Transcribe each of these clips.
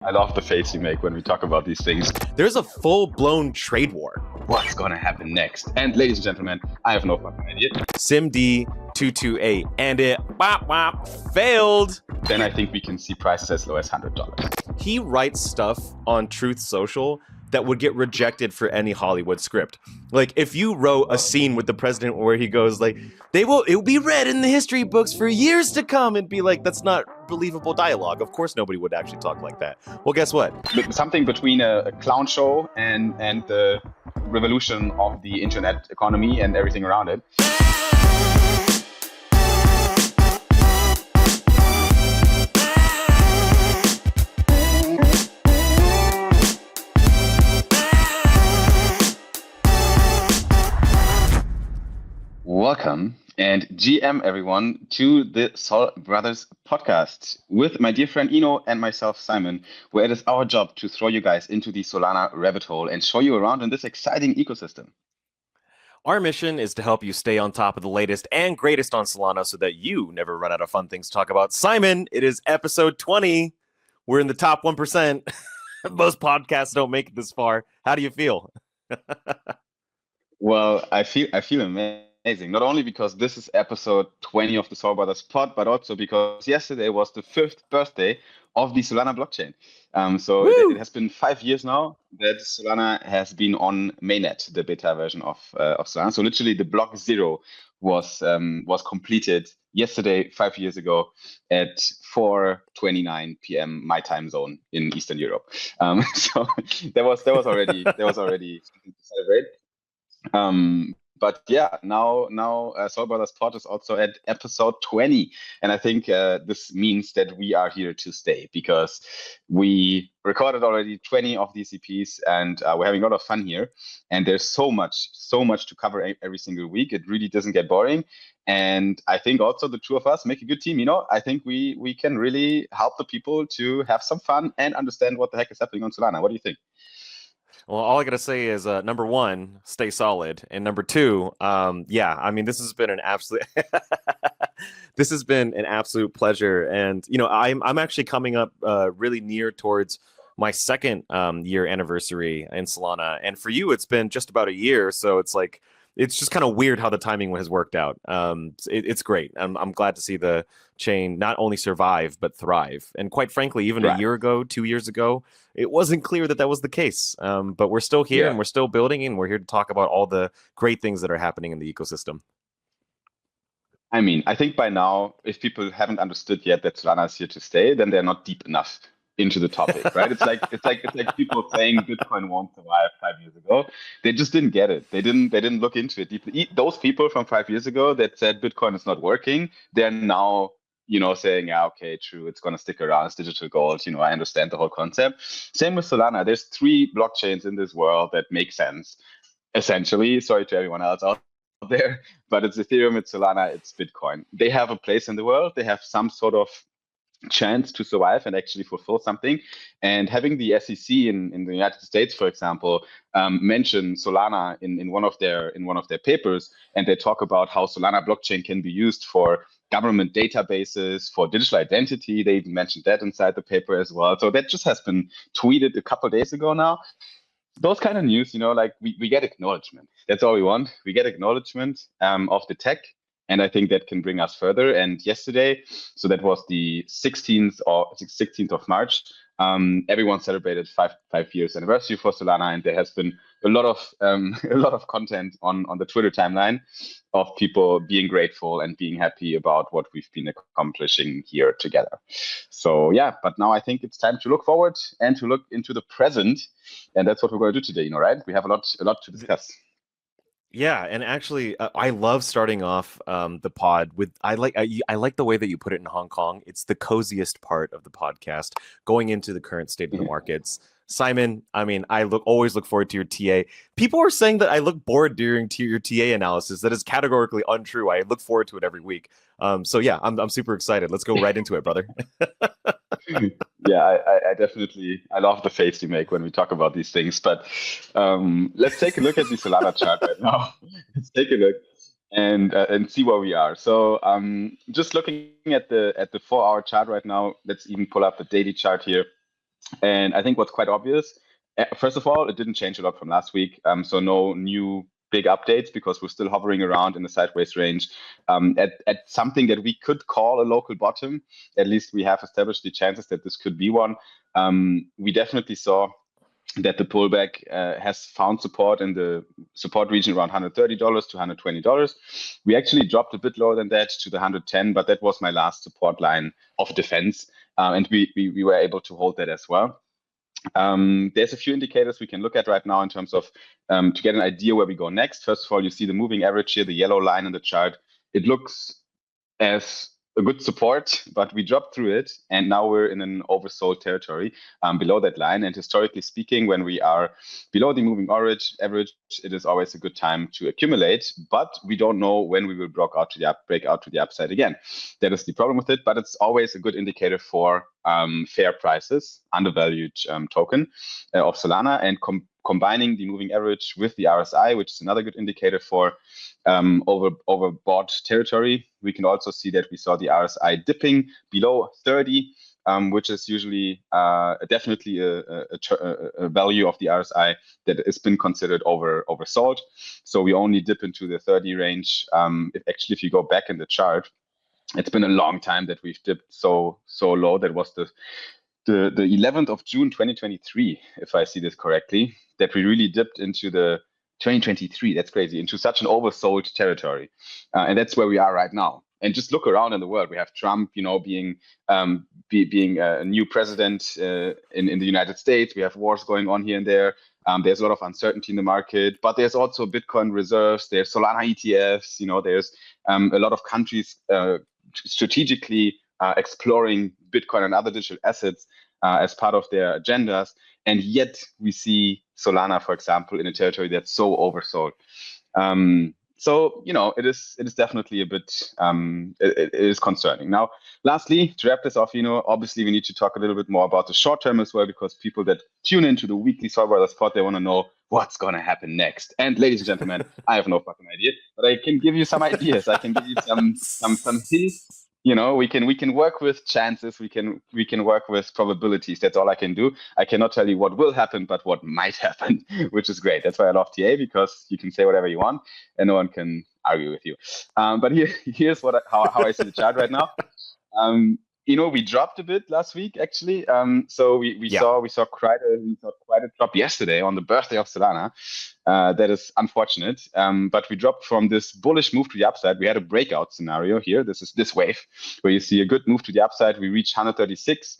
I love the face you make when we talk about these things. There's a full-blown trade war. What's gonna happen next? And ladies and gentlemen, I have no fucking idea. SIMD228, and it failed. Then I think we can see prices as low as $100. He writes stuff on Truth Social that would get rejected for any Hollywood script. Like, if you wrote a scene with the president where he goes like, it will be read in the history books for years to come, and be like, that's not believable dialogue. Of course nobody would actually talk like that. Well, guess what? Something between a clown show and the revolution of the internet economy and everything around it. Welcome and GM everyone to the Sol Brothers podcast with my dear friend Eno and myself Simon, where it is our job to throw you guys into the Solana rabbit hole and show you around in this exciting ecosystem. Our mission is to help you stay on top of the latest and greatest on Solana so that you never run out of fun things to talk about. Simon, it is episode 20. We're in the top 1%. Most podcasts don't make it this far. How do you feel? Well, I feel amazing. Not only because this is episode 20 of the Sol Brothers pod, but also because yesterday was the 5th birthday of the Solana blockchain. So it has been 5 years now that Solana has been on mainnet, the beta version of Solana. So literally the block 0 was completed yesterday, 5 years ago, at 4:29 p.m. my time zone in Eastern Europe. So there was already something to celebrate. But yeah, now Sol Brothers Pod is also at episode 20. And I think this means that we are here to stay because we recorded already 20 of these EPs and we're having a lot of fun here. And there's so much to cover every single week. It really doesn't get boring. And I think also the two of us make a good team. You know, I think we can really help the people to have some fun and understand what the heck is happening on Solana. What do you think? Well, all I gotta say is number one, stay solid, and number two, yeah, I mean, this has been an absolute pleasure, and you know, I'm actually coming up really near towards my second year anniversary in Solana, and for you, it's been just about a year, so it's like it's just kind of weird how the timing has worked out. It's great. I'm glad to see the chain not only survive but thrive, and quite frankly, even a year ago, 2 years ago, it wasn't clear that was the case, but we're still here and we're still building, and we're here to talk about all the great things that are happening in the ecosystem. I mean, I think by now, if people haven't understood yet that Solana is here to stay, then they're not deep enough into the topic, right? It's like people saying Bitcoin won't survive 5 years ago. They just didn't get it. They didn't look into it deeply. Those people from 5 years ago that said Bitcoin is not working, they're now, you know, saying, yeah, okay, true, it's going to stick around, it's digital gold, you know, I understand the whole concept. Same with Solana. There's 3 blockchains in this world that make sense, essentially. Sorry to everyone else out there, but it's Ethereum, it's Solana, it's Bitcoin. They have a place in the world. They have some sort of chance to survive and actually fulfill something. And having the SEC in the United States, for example, mention Solana in one of their papers, and they talk about how Solana blockchain can be used for government databases, for digital identity. They even mentioned that inside the paper as well. So that just has been tweeted a couple of days ago now. Those kind of news, you know, like we get acknowledgement. That's all we want. We get acknowledgement of the tech. And I think that can bring us further. And yesterday, so that was the 16th of March, everyone celebrated five years anniversary for Solana, and there has been a lot of content on the Twitter timeline of people being grateful and being happy about what we've been accomplishing here together. So yeah, but now I think it's time to look forward and to look into the present, and that's what we're going to do today. You know, right? We have a lot to discuss. Yeah, and actually, I love starting off the pod with I like the way that you put it in Hong Kong. It's the coziest part of the podcast, going into the current state of the markets. Simon, I mean, always look forward to your TA. People are saying that I look bored during your TA analysis. That is categorically untrue. I look forward to it every week. So yeah, I'm super excited. Let's go right into it, brother. Yeah, I definitely love the face you make when we talk about these things. But let's take a look at the Solana chart right now. Let's take a look and see where we are. So just looking at the 4-hour chart right now. Let's even pull up the daily chart here. And I think what's quite obvious, first of all, it didn't change a lot from last week. So no new big updates because we're still hovering around in the sideways range at something that we could call a local bottom. At least we have established the chances that this could be one. We definitely saw that the pullback has found support in the support region around $130 to $120. We actually dropped a bit lower than that to the 110, but that was my last support line of defense. And we were able to hold that as well. There's a few indicators we can look at right now in terms of to get an idea where we go next. First of all, you see the moving average here, the yellow line in the chart. It looks as a good support, but we dropped through it, and now we're in an oversold territory below that line. And historically speaking, when we are below the moving average, it is always a good time to accumulate, but we don't know when we will break out to the upside again. That is the problem with it, but it's always a good indicator for fair prices, undervalued token of Solana, and combining the moving average with the RSI, which is another good indicator for overbought territory. We can also see that we saw the RSI dipping below 30, which is usually definitely a value of the RSI that has been considered oversold. So we only dip into the 30 range. If you go back in the chart, it's been a long time that we've dipped so low. That was the 11th of June 2023, if I see this correctly, that we really dipped into the 2023. That's crazy, into such an oversold territory, and that's where we are right now. And just look around in the world. We have Trump, being a new president in the United States. We have wars going on here and there. There's a lot of uncertainty in the market, but there's also Bitcoin reserves. There's Solana ETFs. There's a lot of countries strategically exploring Bitcoin and other digital assets as part of their agendas. And yet we see Solana, for example, in a territory that's so oversold. So, it is definitely a bit, it is concerning. Now, lastly, to wrap this off, obviously we need to talk a little bit more about the short term as well, because people that tune into the weekly Soul Brothers pod, they want to know what's going to happen next. And ladies and gentlemen, I have no fucking idea, but I can give you some ideas. I can give you some hints. We can work with chances. We can work with probabilities. That's all I can do. I cannot tell you what will happen, but what might happen, which is great. That's why I love TA, because you can say whatever you want and no one can argue with you. But here's how I see the chart right now. We dropped a bit last week, actually. So we saw quite a drop yesterday on the birthday of Solana. That is unfortunate. But we dropped from this bullish move to the upside. We had a breakout scenario here. This is this wave where you see a good move to the upside. We reached 136,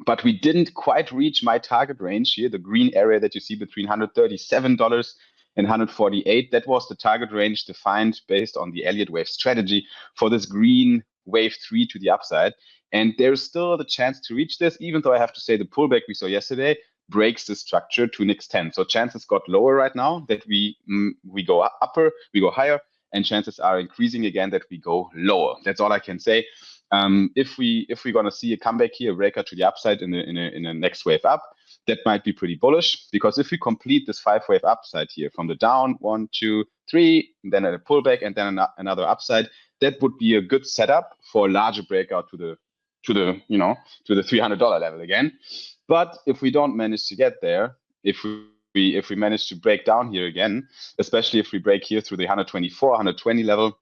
but we didn't quite reach my target range here, the green area that you see between $137 and 148. That was the target range defined based on the Elliott wave strategy for this green wave 3 to the upside. And there's still the chance to reach this, even though I have to say the pullback we saw yesterday breaks the structure to an extent. So chances got lower right now that we go we go higher, and chances are increasing again that we go lower. That's all I can say. If we're gonna see a comeback here, a breakout to the upside in the next wave up, that might be pretty bullish, because if we complete this 5-wave upside here from the down 1, 2, 3, then a pullback and then another upside, that would be a good setup for a larger breakout to the $300 level again. But if we don't manage to get there, if we manage to break down here again, especially if we break here through the 124, 120 level,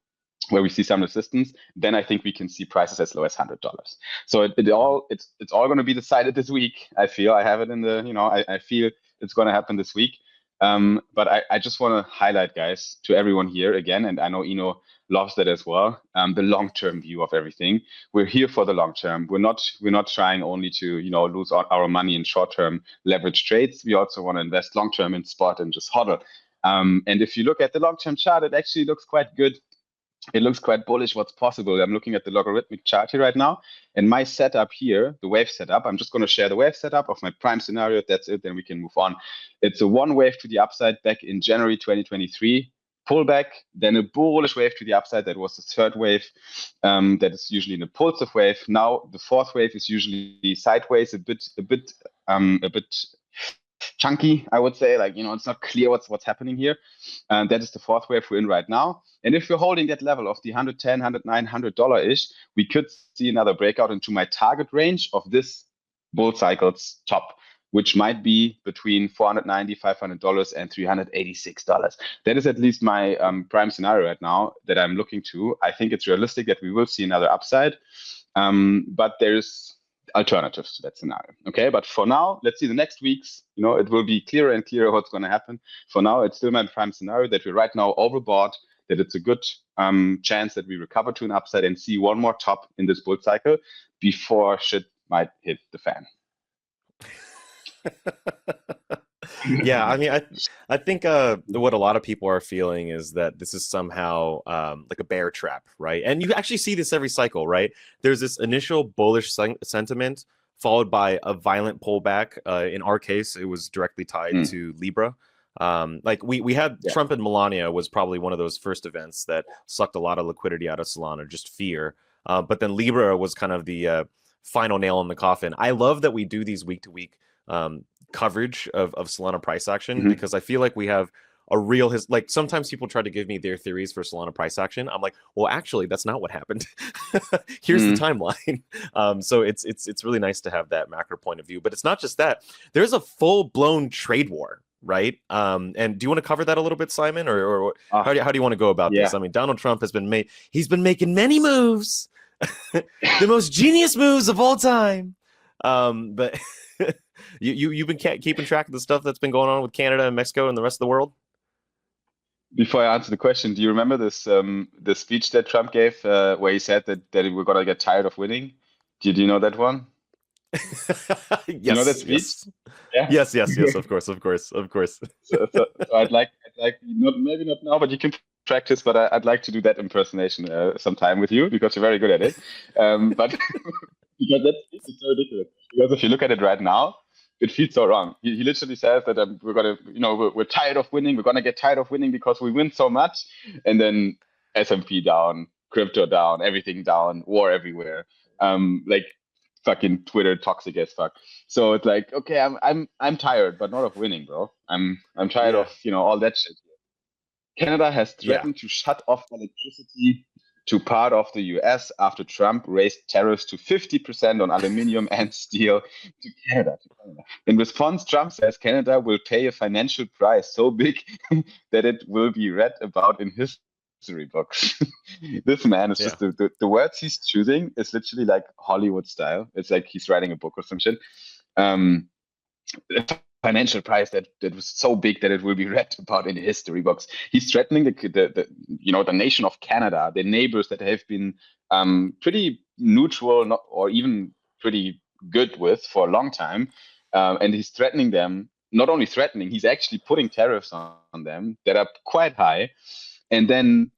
where we see some resistance, then I think we can see prices as low as $100. So it's all going to be decided this week. I feel I have it in the, I feel it's going to happen this week. But I just want to highlight, guys, to everyone here again, and I know Eno loves that as well, the long-term view of everything. We're here for the long term. We're not trying only to lose our money in short-term leverage trades. We also want to invest long-term in spot and just hodl. And if you look at the long-term chart, it actually looks quite good. It looks quite bullish what's possible. I'm looking at the logarithmic chart here right now, and my setup here, the wave setup, I'm just going to share the wave setup of my prime scenario. That's it. Then we can move on. It's a one wave to the upside back in January 2023, pullback, then a bullish wave to the upside. That was the third wave. That is usually an impulsive wave. Now the fourth wave is usually sideways, a bit chunky, I would say. It's not clear what's happening here. And that is the fourth wave we're in right now. And if we're holding that level of the $110, $109, $100-ish, we could see another breakout into my target range of this bull cycle's top, which might be between $490, $500, and $386. That is at least my prime scenario right now that I'm looking to. I think it's realistic that we will see another upside, but there's alternatives to that scenario. Okay, but for now, let's see the next weeks. It will be clearer and clearer what's going to happen. For now, it's still my prime scenario that we're right now overbought, that it's a good chance that we recover to an upside and see one more top in this bull cycle before shit might hit the fan. Yeah, I mean, I think what a lot of people are feeling is that this is somehow like a bear trap, right? And you actually see this every cycle, right? There's this initial bullish sentiment followed by a violent pullback. In our case, it was directly tied to Libra. Like we had Trump and Melania was probably one of those first events that sucked a lot of liquidity out of Solana, just fear. But then Libra was kind of the final nail in the coffin. I love that we do these week-to-week coverage of Solana price action, because I feel like we have a real like sometimes people try to give me their theories for Solana price action. I'm like, well, actually, that's not what happened. Here's the timeline. So it's really nice to have that macro point of view. But it's not just that. There's a full-blown trade war, right? And do you want to cover that a little bit, Simon, or how do you want to go about this? I mean, Donald Trump has been he's been making many moves, the most genius moves of all time. But you've been keeping track of the stuff that's been going on with Canada and Mexico and the rest of the world? Before I answer the question, do you remember this the speech that Trump gave where he said that we're gonna get tired of winning? Do you know that one? Yes. You know that speech? Yes. Of course. So I'd like maybe not now, but you can practice. But I'd like to do that impersonation sometime with you, because you're very good at it. But because that speech is so ridiculous. Because if you look at it right now, it feels so wrong. He literally says that we're tired of winning. We're gonna get tired of winning because we win so much, and then S&P down, crypto down, everything down, war everywhere. Like fucking Twitter toxic as fuck. So it's like, okay, I'm tired, but not of winning, bro. I'm tired of all that shit. Canada has threatened to shut off electricity to part of the US after Trump raised tariffs to 50% on aluminium and steel to Canada. In response, Trump says Canada will pay a financial price so big that it will be read about in history books. This man is just the words he's choosing is literally like Hollywood style. It's like he's writing a book or some shit. Financial price that was so big that it will be read about in the history books. He's threatening the nation of Canada, the neighbors that have been pretty neutral or even pretty good with for a long time, and he's threatening them. Not only threatening, he's actually putting tariffs on them that are quite high, and then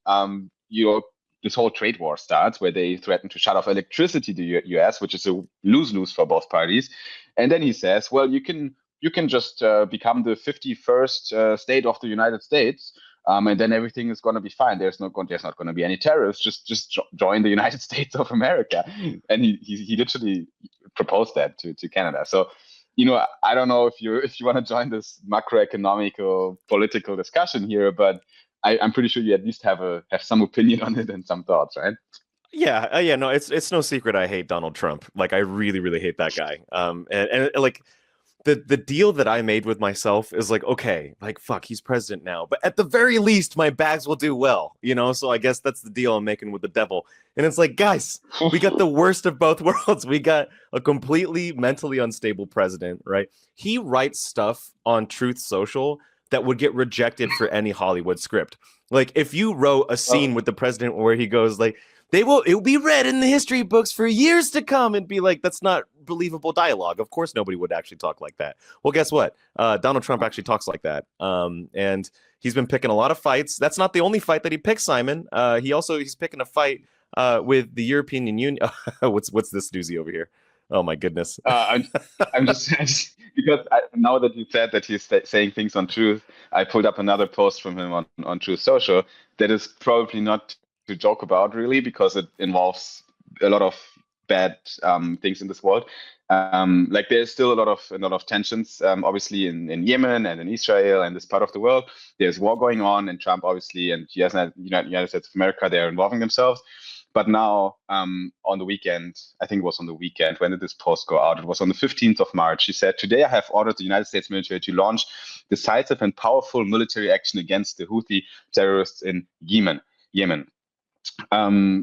this whole trade war starts where they threaten to shut off electricity to the US, which is a lose-lose for both parties. And then he says, well, you can just become the 51st state of the United States, and then everything is going to be fine. There's not going to be any tariffs. Just join the United States of America. And he literally proposed that to Canada. So, I don't know if you want to join this macroeconomical political discussion here, but I'm pretty sure you at least have some opinion on it and some thoughts, right? Yeah. No, it's no secret I hate Donald Trump. Like, I really, really hate that guy. And like, the deal that I made with myself is like, okay, like, fuck, he's president now, but at the very least, my bags will do well, So I guess that's the deal I'm making with the devil. And it's like, guys, we got the worst of both worlds. We got a completely mentally unstable president, right? He writes stuff on Truth Social that would get rejected for any Hollywood script. Like, if you wrote a scene with the president where he goes like, it will be read in the history books for years to come, and be like, that's not believable dialogue. Of course, nobody would actually talk like that. Well, guess what? Donald Trump actually talks like that. And he's been picking a lot of fights. That's not the only fight that he picks, Simon. He's picking a fight with the European Union. What's this doozy over here? Oh my goodness. I'm just because now that you said that he's saying things on Truth, I pulled up another post from him on Truth Social that is probably not to joke about, really, because it involves a lot of bad things in this world. Like, there's still a lot of tensions, obviously in Yemen and in Israel and this part of the world. There's war going on, and Trump obviously and the United States of America, they're involving themselves. But now on the weekend, I think it was on the weekend, when did this post go out? It was on the 15th of March. She said, "Today I have ordered the United States military to launch decisive and powerful military action against the Houthi terrorists in Yemen."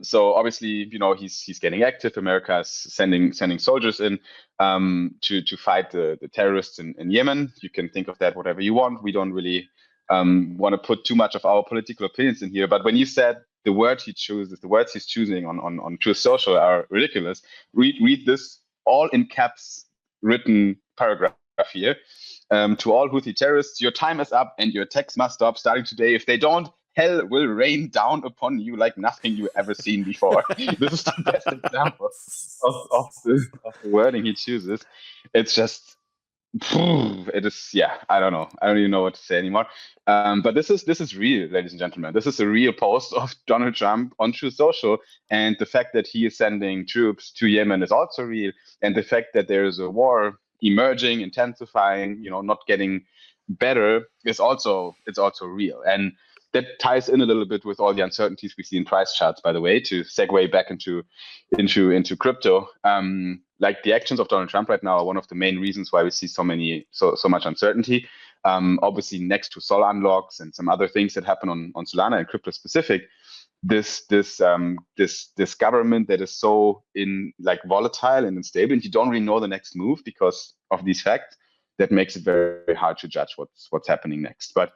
So obviously, he's getting active. America is sending soldiers in to fight the terrorists in Yemen. You can think of that whatever you want. We don't really want to put too much of our political opinions in here. But when you said the word he chooses, the words he's choosing on Truth Social are ridiculous. Read this all in caps written paragraph here. To all Houthi terrorists, your time is up and your attacks must stop starting today. If they don't, hell will rain down upon you like nothing you've ever seen before. This is the best example of the wording he chooses. It's just, it is, yeah, I don't know. I don't even know what to say anymore. But this is real, ladies and gentlemen. This is a real post of Donald Trump on Truth Social. And the fact that he is sending troops to Yemen is also real. And the fact that there is a war emerging, intensifying, not getting better is also real. And that ties in a little bit with all the uncertainties we see in price charts, by the way, to segue back into crypto. Like the actions of Donald Trump right now are one of the main reasons why we see so much uncertainty. Obviously, next to Sol unlocks and some other things that happen on Solana and crypto specific, this government that is so volatile and unstable, and you don't really know the next move because of these facts. That makes it very hard to judge what's happening next. But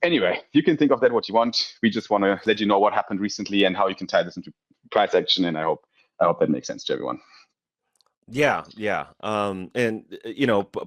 anyway, you can think of that what you want. We just want to let you know what happened recently and how you can tie this into price action. And I hope that makes sense to everyone. Yeah. And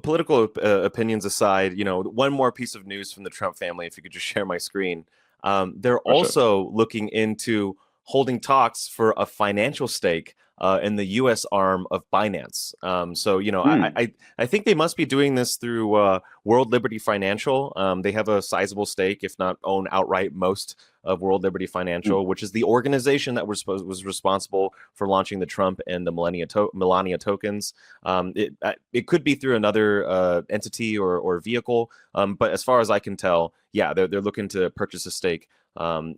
political opinions aside, one more piece of news from the Trump family, if you could just share my screen. They're also looking into holding talks for a financial stake in the U.S. arm of Binance. I think they must be doing this through World Liberty Financial. They have a sizable stake, if not own outright most of World Liberty Financial, which is the organization that was responsible for launching the Trump and the Melania tokens. It could be through another entity or vehicle, but as far as I can tell, yeah, they're looking to purchase a stake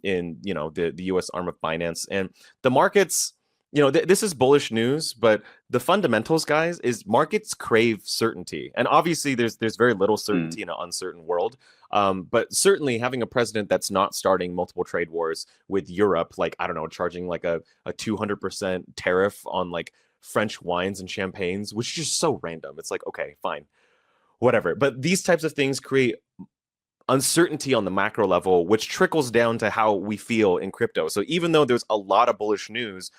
in the U.S. arm of Binance. And the markets, this is bullish news, but the fundamentals, guys, is markets crave certainty, and obviously there's very little certainty in an uncertain world. But certainly having a president that's not starting multiple trade wars with Europe, like, I don't know, charging like a 200% tariff on like French wines and champagnes, which is just so random. It's like, okay, fine, whatever. But these types of things create uncertainty on the macro level, which trickles down to how we feel in crypto. So even though there's a lot of bullish news,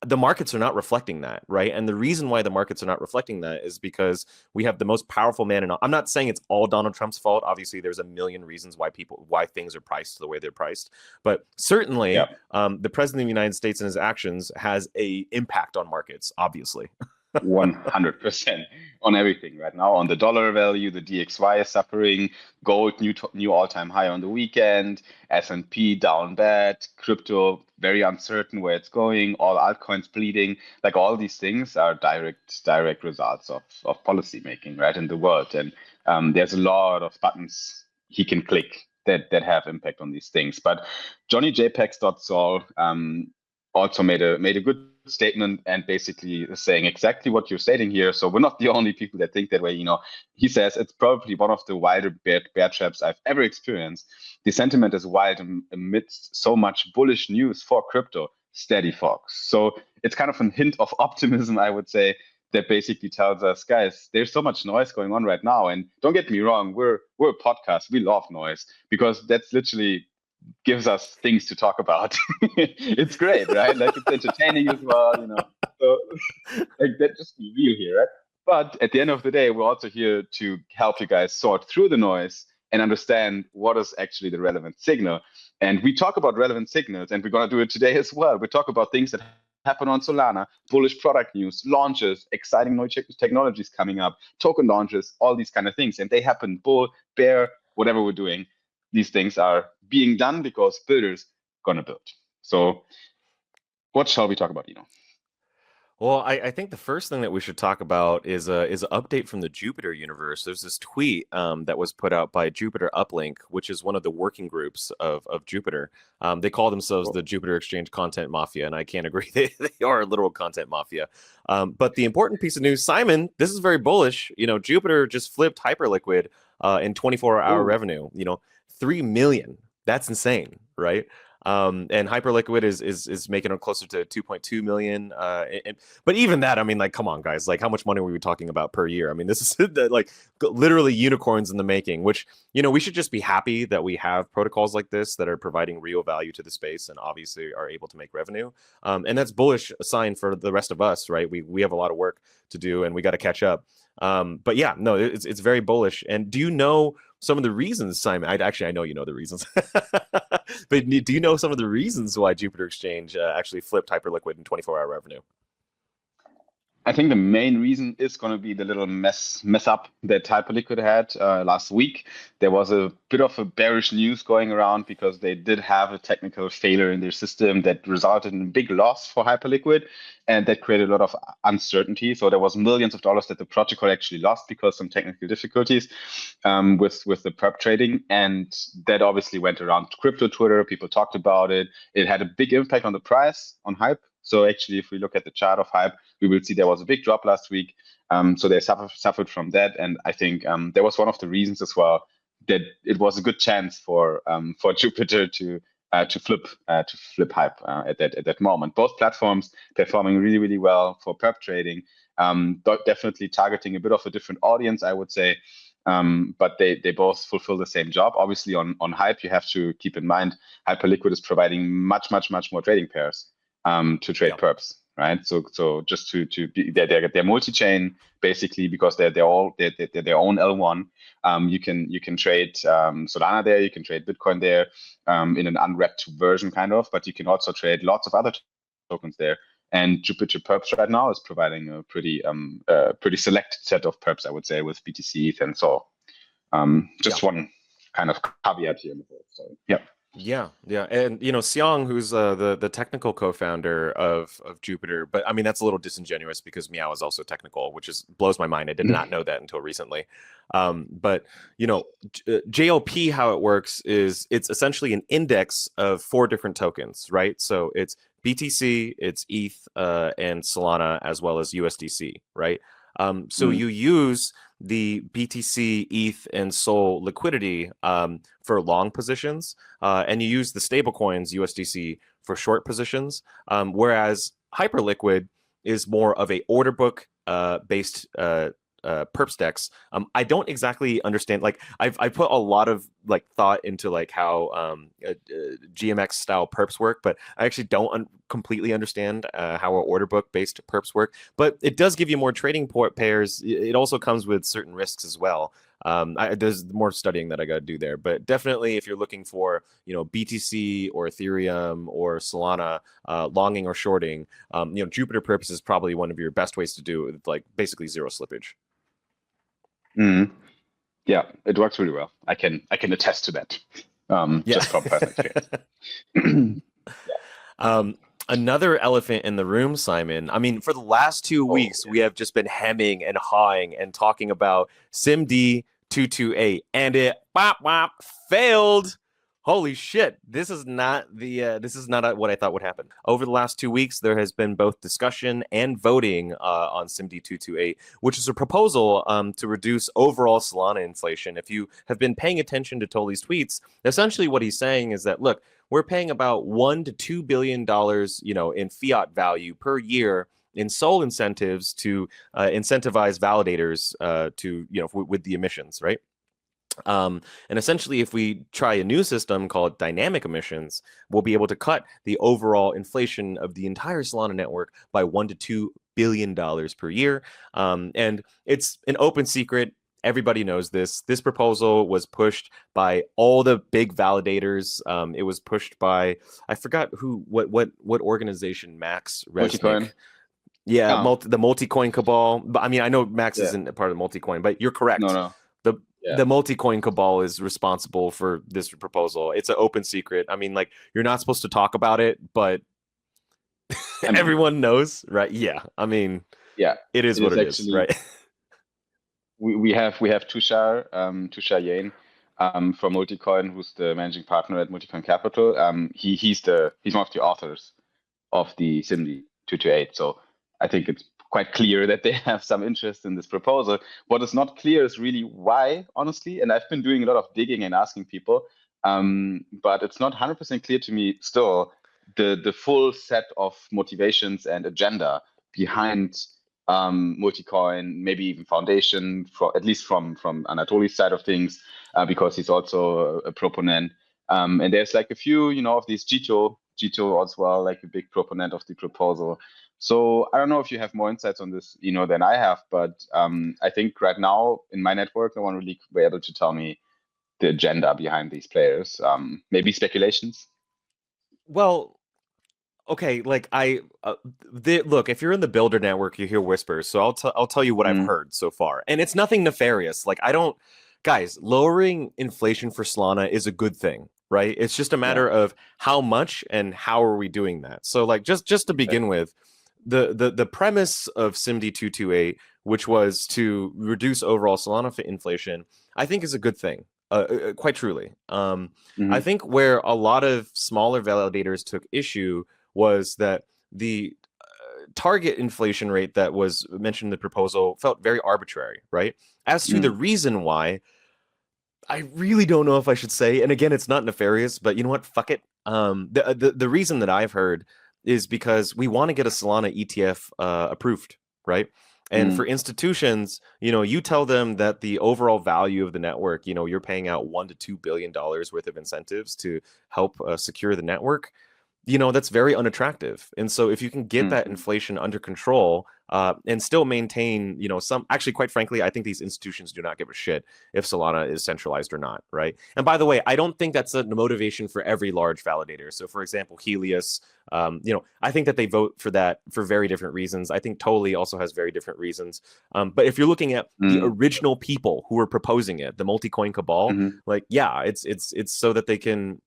the markets are not reflecting that, right? And the reason why the markets are not reflecting that is because we have the most powerful man. And I'm not saying it's all Donald Trump's fault. Obviously, there's a million reasons why things are priced the way they're priced. But certainly, the president of the United States and his actions has a impact on markets, obviously. 100% on everything right now. On the dollar value, the DXY is suffering. Gold new all-time high on the weekend. S&P down bad. Crypto very uncertain where it's going. All altcoins bleeding. Like, all these things are direct results of policy making right in the world. And there's a lot of buttons he can click that have impact on these things. But JohnnyJPEGs.sol also made a good statement and basically saying exactly what you're stating here. So we're not the only people that think that way. He says it's probably one of the wilder bear traps I've ever experienced. The sentiment is wild amidst so much bullish news for crypto. Steady fox. So it's kind of a hint of optimism, I would say, that basically tells us, guys, there's so much noise going on right now. And don't get me wrong, we're a podcast. We love noise because that's literally gives us things to talk about. It's great, right? Like, it's entertaining as well, So like, that, just be real here, right? But at the end of the day, we're also here to help you guys sort through the noise and understand what is actually the relevant signal. And we talk about relevant signals, and we're going to do it today as well. We talk about things that happen on Solana, bullish product news, launches, exciting new technologies coming up, token launches, all these kind of things. And they happen bull, bear, whatever we're doing. These things are being done because builders gonna build. So what shall we talk about, Well, I think the first thing that we should talk about is an update from the Jupiter universe. There's this tweet that was put out by Jupiter Uplink, which is one of the working groups of Jupiter. They call themselves the JupiterExchange Content Mafia, and I can't agree. They are a literal content mafia. But the important piece of news, Simon, this is very bullish. You know, Jupiter just flipped Hyperliquid in 24-hour revenue. You know, 3 million. That's insane, right? And Hyperliquid is making it closer to 2.2 million. But even that, I mean, like, come on, guys, like, how much money were we talking about per year? I mean, this is like literally unicorns in the making. Which, you know, we should just be happy that we have protocols like this that are providing real value to the space and obviously are able to make revenue. And that's bullish sign for the rest of us, right? We have a lot of work to do and we got to catch up. But yeah, no, it's very bullish. And do you know some of the reasons, Simon? I know you know the reasons, but do you know some of the reasons why JupiterExchange actually flipped Hyperliquid in 24-hour revenue? I think the main reason is going to be the little mess up that Hyperliquid had last week. There was a bit of a bearish news going around because they did have a technical failure in their system that resulted in a big loss for Hyperliquid, and that created a lot of uncertainty. So there was millions of dollars that the protocol actually lost because some technical difficulties with the perp trading, and that obviously went around crypto Twitter. People talked about it. It had a big impact on the price on Hype. So actually, if we look at the chart of Hype, we will see there was a big drop last week. So they suffered from that. And I think there was one of the reasons as well that it was a good chance for Jupiter to flip Hype at that moment. Both platforms performing really, really well for perp trading. Definitely targeting a bit of a different audience, I would say. But they both fulfill the same job. Obviously, on Hype, you have to keep in mind Hyperliquid is providing much more trading pairs to trade perps, right? So just to be they're multi-chain basically because they're their own L1. You can trade Solana there, you can trade Bitcoin there in an unwrapped version kind of, but you can also trade lots of other tokens there. And Jupiter Perps right now is providing a pretty select set of perps, I would say, with BTC, ETH, and so just one kind of caveat here. So, yeah. Yeah, and you know, Xiang, who's the technical co-founder of Jupiter, but I mean that's a little disingenuous because Meow is also technical, which blows my mind. I did not know that until recently. But you know, JLP, how it works is it's essentially an index of 4 different tokens, right? So it's BTC, it's ETH, and Solana, as well as USDC, right? So you use the BTC, ETH, and SOL liquidity for long positions, and you use the stablecoins USDC for short positions, whereas Hyperliquid is more of a order book based perps dex. I don't exactly understand. Like I put a lot of like thought into like how GMX style perps work, but I actually don't completely understand how our order book based perps work. But it does give you more trading pairs. It also comes with certain risks as well. There's more studying that I got to do there, but definitely if you're looking for, you know, BTC or Ethereum or Solana, longing or shorting, you know, Jupiter perps is probably one of your best ways to do it with like basically zero slippage. Yeah, it works really well. I can attest to that. Just from personal experience. Another elephant in the room, Simon. I mean, for the last 2 weeks, we have just been hemming and hawing and talking about SIMD228, and it failed. Holy shit! This is not what I thought would happen. Over the last 2 weeks, there has been both discussion and voting on SIMD228, which is a proposal to reduce overall Solana inflation. If you have been paying attention to Toli's tweets, essentially what he's saying is that, look, we're paying about $1 to $2 billion, you know, in fiat value per year in SOL incentives to incentivize validators to, you know, with the emissions, right? And essentially, if we try a new system called dynamic emissions, we'll be able to cut the overall inflation of the entire Solana network by $1 to $2 billion per year. And it's an open secret. Everybody knows this. This proposal was pushed by all the big validators. It was pushed by, I forgot what organization, Max Resnick. Yeah, the Multicoin Cabal. But I mean, I know Max isn't a part of Multicoin, but you're correct. No. The Multicoin Cabal is responsible for this proposal. It's an open secret. I mean, like, you're not supposed to talk about it, but Everyone knows, right? Yeah. I mean, yeah, it is what it is, right? We have Tushar Yain from Multicoin, who's the managing partner at mtnCapital. He's one of the authors of the SIMD228. So I think it's quite clear that they have some interest in this proposal. What is not clear is really why, honestly. And I've been doing a lot of digging and asking people, but it's not 100% clear to me still the full set of motivations and agenda behind Multicoin, maybe even Foundation, at least from Anatoly's side of things, because he's also a proponent. And there's like a few, of these Gito as well, like a big proponent of the proposal. So I don't know if you have more insights on this, than I have, but I think right now in my network, no one really were able to tell me the agenda behind these players. Maybe speculations. Well, okay, like look, if you're in the builder network, you hear whispers. So I'll tell you what I've heard so far, and it's nothing nefarious. Like guys, lowering inflation for Solana is a good thing, right? It's just a matter of how much and how are we doing that. So like just to begin with, the premise of SIMD228, which was to reduce overall Solana inflation, I think is a good thing. Quite truly. I think where a lot of smaller validators took issue was that the target inflation rate that was mentioned in the proposal felt very arbitrary, right? As to the reason why, I really don't know if I should say, and again, it's not nefarious, but you know what? Fuck it. The reason that I've heard is because we want to get a Solana ETF approved, right? And for institutions, you tell them that the overall value of the network, you're paying out $1 to $2 billion worth of incentives to help secure the network. That's very unattractive. And so if you can get that inflation under control and still maintain, actually, quite frankly, I think these institutions do not give a shit if Solana is centralized or not, right? And by the way, I don't think that's a motivation for every large validator. So for example, Helios, I think that they vote for that for very different reasons. I think Toli also has very different reasons. But if you're looking at the original people who are proposing it, the multi-coin cabal, it's so that they can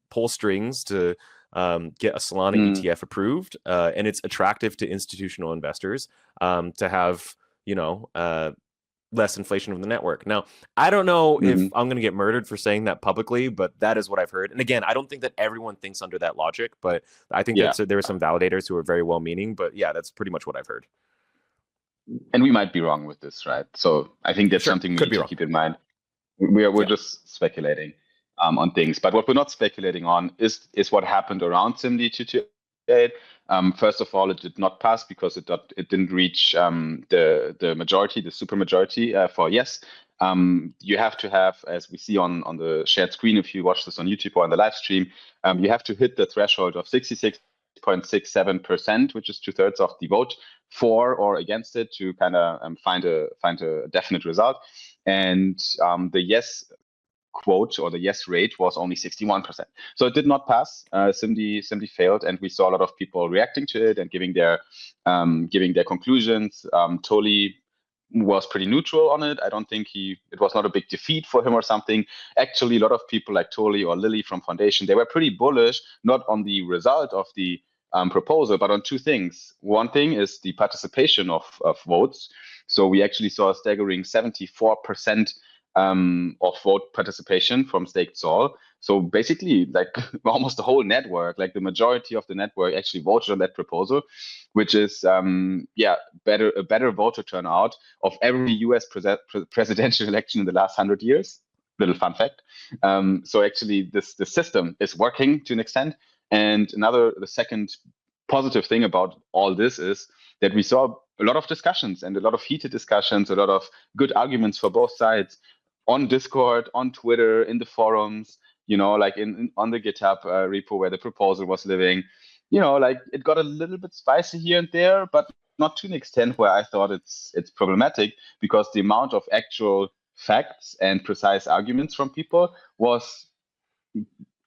pull strings to get a Solana ETF approved, and it's attractive to institutional investors to have less inflation of the network. Now, I don't know if I'm going to get murdered for saying that publicly, but that is what I've heard. And again, I don't think that everyone thinks under that logic, but I think that there are some validators who are very well-meaning. But yeah, that's pretty much what I've heard. And we might be wrong with this, right? So I think that's something we need to keep in mind. We're just speculating on things, but what we're not speculating on is what happened around SIMD228. First of all, it did not pass because it didn't reach the majority, the super majority for yes. You have to have, as we see on the shared screen, if you watch this on YouTube or on the live stream, you have to hit the threshold of 66.67%, which is 2/3 of the vote for or against it to kind of find a definite result. And the yes quote or the yes rate was only 61%. So it did not pass. SIMD failed, and we saw a lot of people reacting to it and giving their conclusions. Toli was pretty neutral on it. I don't think it was not a big defeat for him or something. Actually, a lot of people like Toli or Lily from Foundation, they were pretty bullish, not on the result of the proposal, but on two things. One thing is the participation of votes. So we actually saw a staggering 74% of vote participation from staked Sol. So basically, like almost the whole network, like the majority of the network actually voted on that proposal, which is a better voter turnout of every US presidential election in the last 100 years. Little fun fact. So actually, the system is working to an extent. And the second positive thing about all this is that we saw a lot of discussions and a lot of heated discussions, a lot of good arguments for both sides on Discord, on Twitter, in the forums, like on the GitHub repo where the proposal was living. Like it got a little bit spicy here and there, but not to an extent where I thought it's problematic, because the amount of actual facts and precise arguments from people was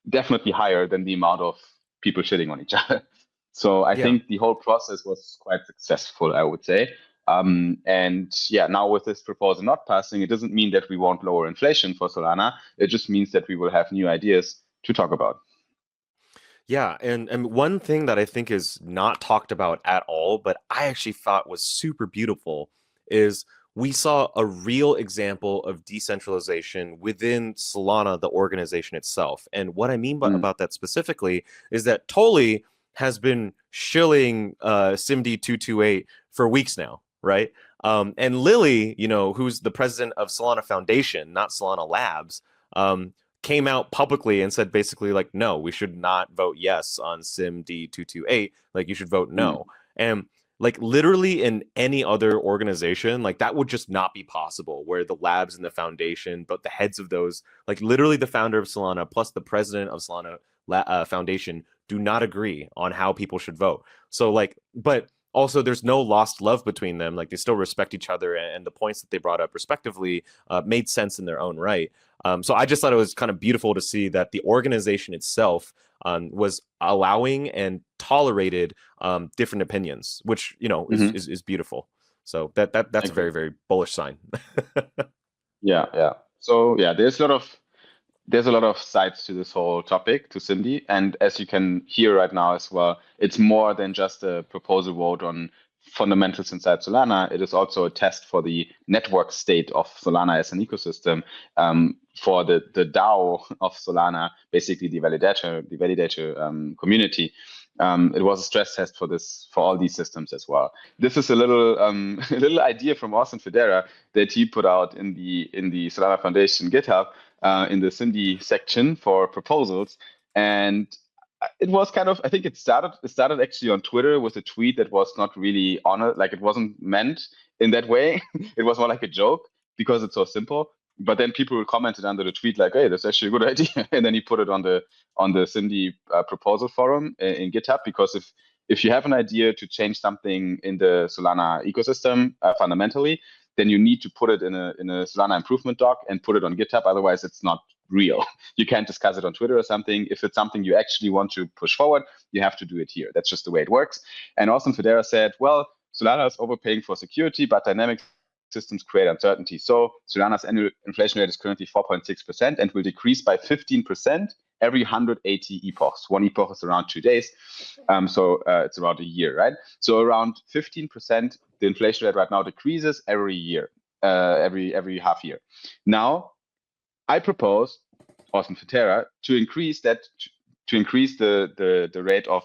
definitely higher than the amount of people shitting on each other. So I think the whole process was quite successful, I would say. Now with this proposal not passing, it doesn't mean that we won't lower inflation for Solana. It just means that we will have new ideas to talk about. Yeah, and one thing that I think is not talked about at all, but I actually thought was super beautiful, is we saw a real example of decentralization within Solana, the organization itself. And what I mean Mm, about that specifically is that Tolly has been shilling SIMD228 for weeks now, right? And Lily, who's the president of Solana Foundation, not Solana Labs, um, came out publicly and said basically like, no, we should not vote yes on SIMD228. Like, you should vote mm, no. And like literally in any other organization, like that would just not be possible, where the labs and the foundation, but the heads of those, like literally the founder of Solana plus the president of Solana Foundation do not agree on how people should vote. So like, but also there's no lost love between them. Like, they still respect each other, and the points that they brought up respectively made sense in their own right. So I just thought it was kind of beautiful to see that the organization itself was allowing and tolerated different opinions, which mhm. is beautiful. So that's a Agree. very, very bullish sign. Yeah, yeah. So yeah, there's a lot of sides to this whole topic, to Cindy. And as you can hear right now as well, it's more than just a proposal vote on fundamentals inside Solana. It is also a test for the network state of Solana as an ecosystem, for the DAO of Solana, basically the validator community. It was a stress test for all these systems as well. This is a little a little idea from Austin Federa that he put out in the Solana Foundation GitHub, in the Cindy section for proposals. And it was kind of, I think it started actually on Twitter with a tweet that was not really honest, like it wasn't meant in that way. It was more like a joke because it's so simple. But then people commented under the tweet like, "Hey, that's actually a good idea," and then he put it on the Cindy proposal forum in GitHub, because if you have an idea to change something in the Solana ecosystem fundamentally, then you need to put it in a Solana improvement doc and put it on GitHub. Otherwise, it's not real. You can't discuss it on Twitter or something. If it's something you actually want to push forward, you have to do it here. That's just the way it works. And Austin Federa said, well, Solana is overpaying for security, but dynamic systems create uncertainty. So Solana's annual inflation rate is currently 4.6% and will decrease by 15% every 180 epochs. One epoch is around 2 days. So it's around a year, right? So around 15%, the inflation rate right now decreases every year, every half year. Now, I propose, Austin Federa, to increase that, to increase the rate of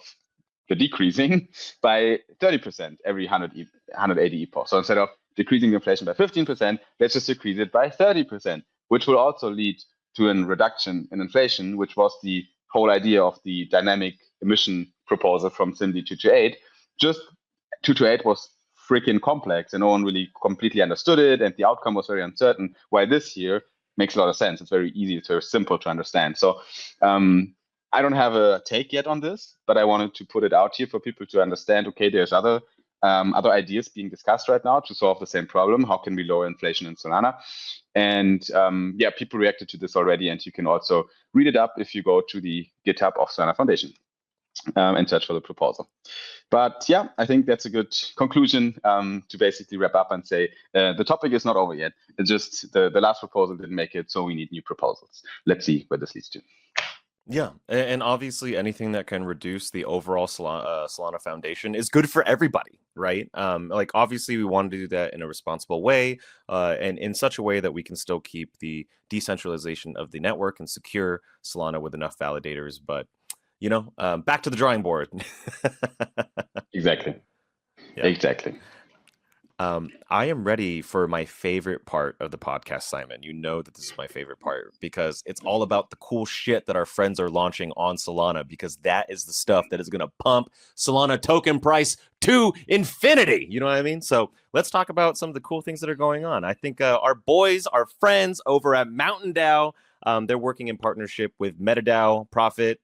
the decreasing by 30% every 180 epochs. So instead of decreasing inflation by 15%, let's just decrease it by 30%, which will also lead to a reduction in inflation, which was the whole idea of the dynamic emission proposal from SIMD 228. Just 228 was freaking complex and no one really completely understood it, and the outcome was very uncertain. While this here makes a lot of sense. It's very easy, it's very simple to understand. So I don't have a take yet on this, but I wanted to put it out here for people to understand, okay, there's other ideas being discussed right now to solve the same problem. How can we lower inflation in Solana? And yeah, people reacted to this already, and you can also read it up if you go to the GitHub of Solana Foundation and search for the proposal. But yeah, I think that's a good conclusion to basically wrap up and say the topic is not over yet. It's just the last proposal didn't make it, so we need new proposals. Let's see where this leads to. Yeah, and obviously anything that can reduce the overall Solana Foundation is good for everybody, right? Like, obviously we want to do that in a responsible way, and in such a way that we can still keep the decentralization of the network and secure Solana with enough validators. But back to the drawing board. Exactly. Yeah. Exactly. I am ready for my favorite part of the podcast, Simon. You know that this is my favorite part because it's all about the cool shit that our friends are launching on Solana, because that is the stuff that is going to pump Solana token price to infinity. You know what I mean? So let's talk about some of the cool things that are going on. I think our boys, our friends over at mtnDAO, they're working in partnership with MetaDAO, Profit,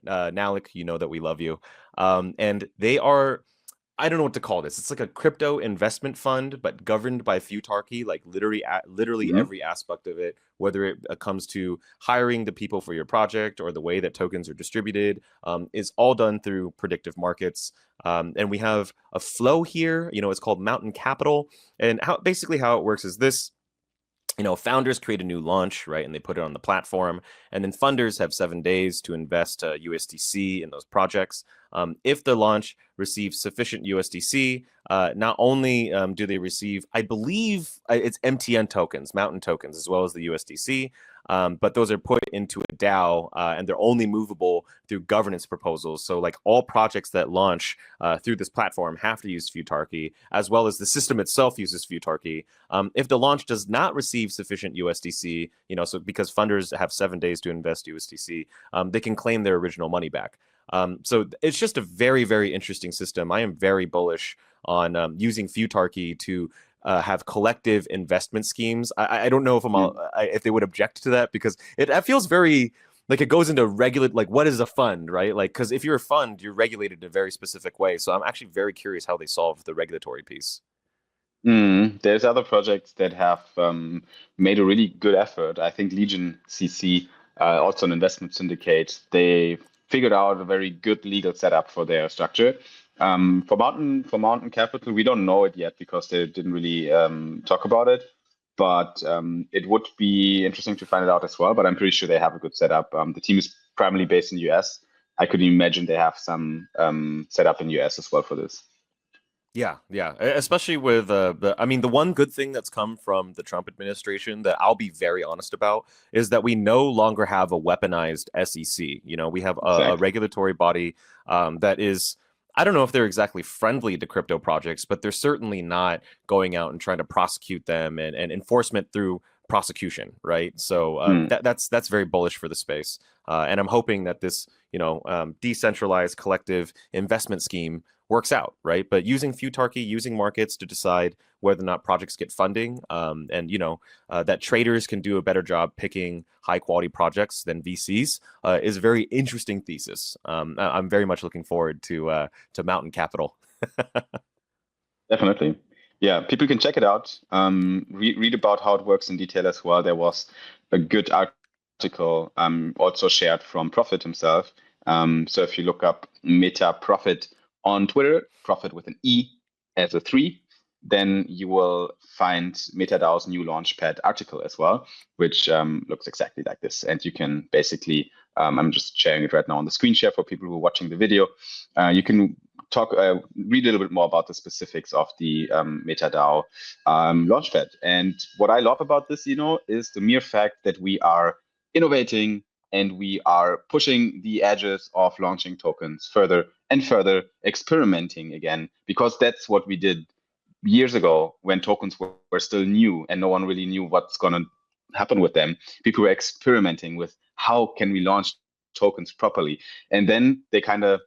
Nalik, you know that we love you. And they are, I don't know what to call this. It's like a crypto investment fund, but governed by Futarchy, like literally every aspect of it, whether it comes to hiring the people for your project or the way that tokens are distributed, is all done through predictive markets. And we have a flow here, it's called mtnCapital. And how it works is this. founders create a new launch, right? And they put it on the platform. And then funders have 7 days to invest USDC in those projects. If the launch receives sufficient USDC, not only do they receive, I believe it's MTN tokens, Mountain tokens, as well as the USDC, but those are put into a DAO, and they're only movable through governance proposals. So like all projects that launch through this platform have to use Futarchy, as well as the system itself uses Futarchy. If the launch does not receive sufficient USDC, so because funders have 7 days to invest USDC, they can claim their original money back. So it's just a very, very interesting system. I am very bullish on using Futarchy to have collective investment schemes. I don't know if if they would object to that, because it feels very like it goes into regulate, like what is a fund, right? Like, because if you're a fund, you're regulated in a very specific way. So I'm actually very curious how they solve the regulatory piece. There's other projects that have made a really good effort. I think Legion CC, also an investment syndicate, they figured out a very good legal setup for their structure. For mtnCapital, we don't know it yet because they didn't really talk about it. But it would be interesting to find it out as well. But I'm pretty sure they have a good setup. The team is primarily based in the US. I could imagine they have some setup in the US as well for this. Yeah, especially with the one good thing that's come from the Trump administration that I'll be very honest about is that we no longer have a weaponized SEC. We have a regulatory body that is, I don't know if they're exactly friendly to crypto projects, but they're certainly not going out and trying to prosecute them and enforcement through prosecution, right? So that's very bullish for the space, and I'm hoping that this decentralized collective investment scheme works out, right? But using Futarchy, using markets to decide whether or not projects get funding, and that traders can do a better job picking high quality projects than VCs is a very interesting thesis. I'm very much looking forward to mtnCapital. Definitely. Yeah, people can check it out. Read about how it works in detail as well. There was a good article also shared from Profit himself. So if you look up Meta Profit on Twitter, Profit with an E as a 3, then you will find MetaDAO's new launchpad article as well, which looks exactly like this. And you can basically, I'm just sharing it right now on the screen share for people who are watching the video. You can read a little bit more about the specifics of the MetaDAO launchpad. And what I love about this, is the mere fact that we are innovating and we are pushing the edges of launching tokens further and further, experimenting again, because that's what we did years ago when tokens were still new and no one really knew what's going to happen with them. People were experimenting with how can we launch tokens properly. And then they kind of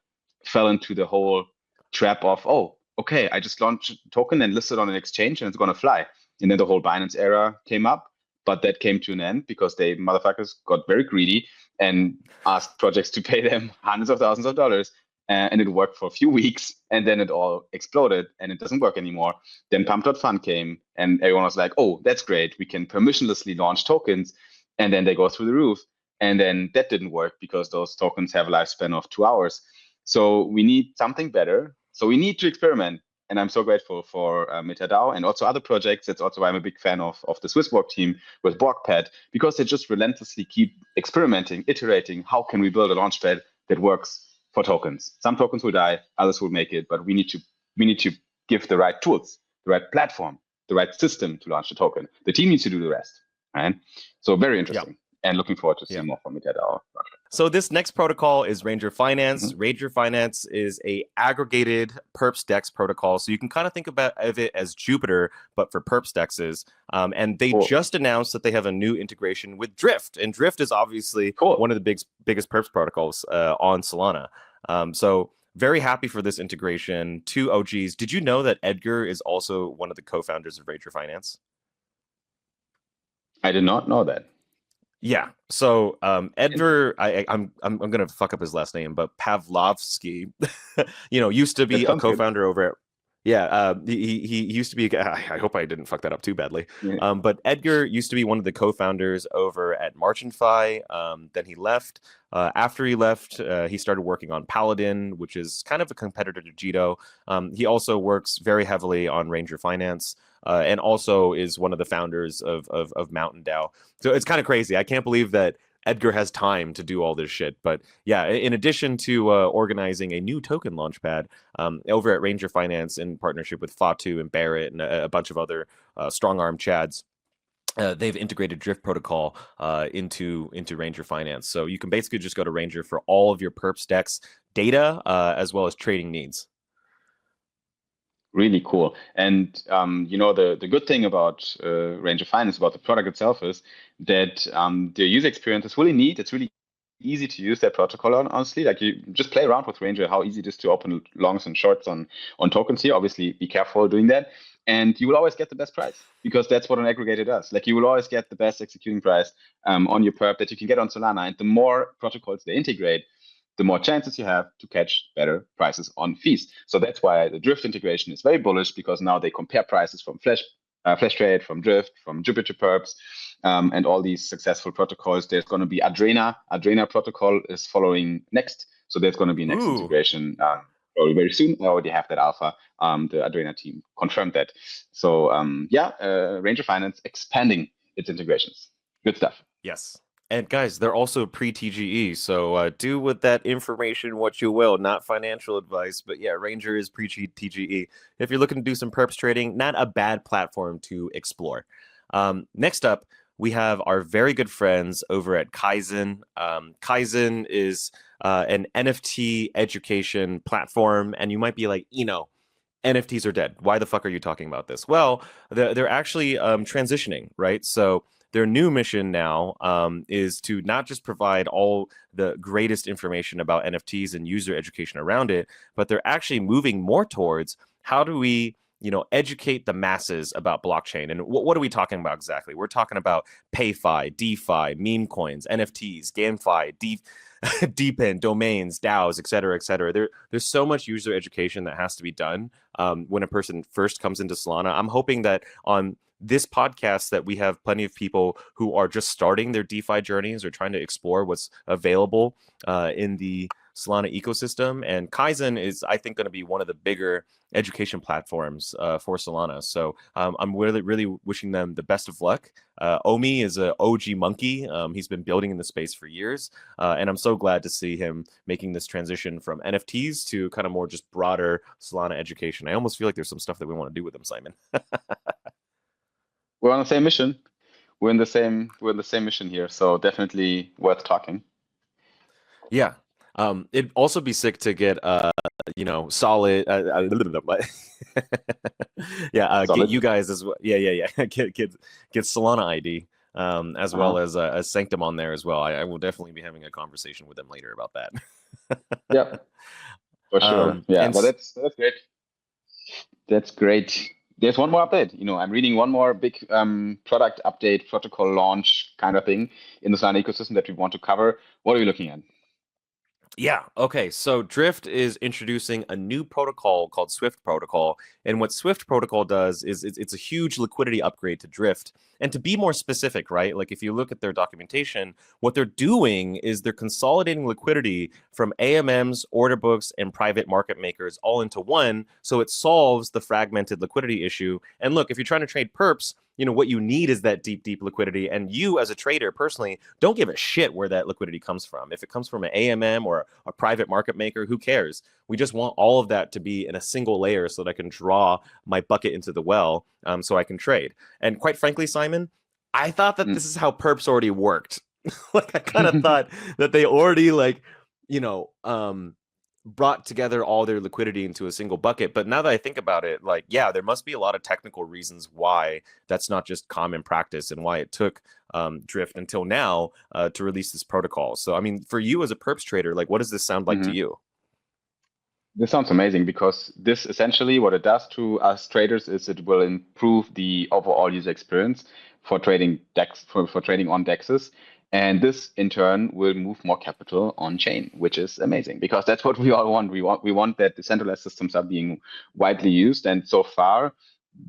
fell into the whole trap of, oh, okay, I just launched a token and listed on an exchange and it's going to fly. And then the whole Binance era came up. But that came to an end because they motherfuckers got very greedy and asked projects to pay them hundreds of thousands of dollars. And it worked for a few weeks, and then it all exploded, and it doesn't work anymore. Then Pump.Fund came, and everyone was like, oh, that's great. We can permissionlessly launch tokens, and then they go through the roof. And then that didn't work because those tokens have a lifespan of 2 hours. So we need something better. So we need to experiment. And I'm so grateful for MetaDAO and also other projects. That's also why I'm a big fan of the Swissborg team with BorgPad, because they just relentlessly keep experimenting, iterating. How can we build a launchpad that works for tokens? Some tokens will die, others will make it, but we need to give the right tools, the right platform, the right system to launch the token. The team needs to do the rest, right? So very interesting. And looking forward to seeing more from MetaDAO. So this next protocol is Ranger Finance. Ranger Finance is a aggregated perps DEX protocol. So you can kind of think of it as Jupiter, but for perps DEXs. And they just announced that they have a new integration with Drift. And Drift is obviously one of the biggest perps protocols on Solana. So very happy for this integration. 2 OGs. Did you know that Edgar is also one of the co-founders of Ranger Finance? I did not know that. Yeah. So Edgar, I'm gonna fuck up his last name, but Pavlovsky, used to be a co-founder over at. Yeah, he used to be. I hope I didn't fuck that up too badly. Yeah. But Edgar used to be one of the co-founders over at MarchNFi. Then he left. After he left, he started working on Paladin, which is kind of a competitor to Jito. He also works very heavily on Ranger Finance. and also is one of the founders of mtnDAO. So it's kind of crazy. I can't believe that Edgar has time to do all this shit. But yeah, in addition to organizing a new token launchpad over at Ranger Finance in partnership with Fatu and Barrett and a bunch of other strong arm chads, they've integrated DriftProtocol into Ranger Finance. So you can basically just go to Ranger for all of your perps DEX data as well as trading needs. Really cool. And the good thing about Ranger Finance, about the product itself, is that the user experience is really neat. It's really easy to use that protocol honestly. Like, you just play around with Ranger, how easy it is to open longs and shorts on tokens here. Obviously, be careful doing that. And you will always get the best price, because that's what an aggregator does. Like, you will always get the best executing price on your perp that you can get on Solana. And the more protocols they integrate, the more chances you have to catch better prices on fees. So that's why the Drift integration is very bullish, because now they compare prices from Flash Trade, from Drift, from Jupiter Perps, and all these successful protocols. There's going to be Adrena. Adrena protocol is following next. So there's going to be next integration probably very soon. I already have that alpha. The Adrena team confirmed that. So Ranger Finance expanding its integrations. Good stuff. Yes. And guys, they're also pre-TGE, so do with that information what you will. Not financial advice, but yeah, Ranger is pre-TGE. If you're looking to do some perps trading, not a bad platform to explore. Next up, we have our very good friends over at Kaizen. Kaizen is an NFT education platform, and you might be like, NFTs are dead. Why the fuck are you talking about this? Well, they're actually transitioning, right? So their new mission now is to not just provide all the greatest information about NFTs and user education around it, but they're actually moving more towards how do we, educate the masses about blockchain. And what are we talking about exactly? We're talking about PayFi, DeFi, meme coins, NFTs, GameFi, DePIN, domains, DAOs, et cetera, et cetera. There's so much user education that has to be done when a person first comes into Solana. I'm hoping that on this podcast that we have plenty of people who are just starting their DeFi journeys or trying to explore what's available in the Solana ecosystem. And Kaizen is, I think, going to be one of the bigger education platforms for Solana. So I'm really, really wishing them the best of luck. Omi is an OG monkey. He's been building in the space for years. And I'm so glad to see him making this transition from NFTs to kind of more just broader Solana education. I almost feel like there's some stuff that we want to do with him, Simon. We're on the same mission. We're in the same mission here. So definitely worth talking. Yeah. It'd also be sick to get solid Solid. get you guys as well. Yeah. get Solana ID as well as Sanctum on there as well. I will definitely be having a conversation with them later about that. Yeah, for sure. But that's great. That's great. There's one more update. I'm reading one more big product update, protocol launch kind of thing in the Solana ecosystem that we want to cover. What are you looking at? Yeah. Okay. So Drift is introducing a new protocol called Swift Protocol. And what Swift Protocol does is it's a huge liquidity upgrade to Drift. And to be more specific, right? Like, if you look at their documentation, what they're doing is they're consolidating liquidity from AMMs, order books, and private market makers all into one. So it solves the fragmented liquidity issue. And look, if you're trying to trade perps, what you need is that deep liquidity. And you, as a trader, personally, don't give a shit where that liquidity comes from. If it comes from an AMM or a private market maker, who cares? We just want all of that to be in a single layer so that I can draw my bucket into the well so I can trade. And quite frankly, Simon, I thought that this is how perps already worked. Like, I kind of thought that they already brought together all their liquidity into a single bucket. But now that I think about it, there must be a lot of technical reasons why that's not just common practice and why it took Drift until now to release this protocol. So, I mean, for you as a perps trader, what does this sound like to you? This sounds amazing, because this essentially, what it does to us traders is it will improve the overall user experience for trading DEX, for trading on DEXs. And this, in turn, will move more capital on chain, which is amazing, because that's what we all want. We want that decentralized systems are being widely used. And so far,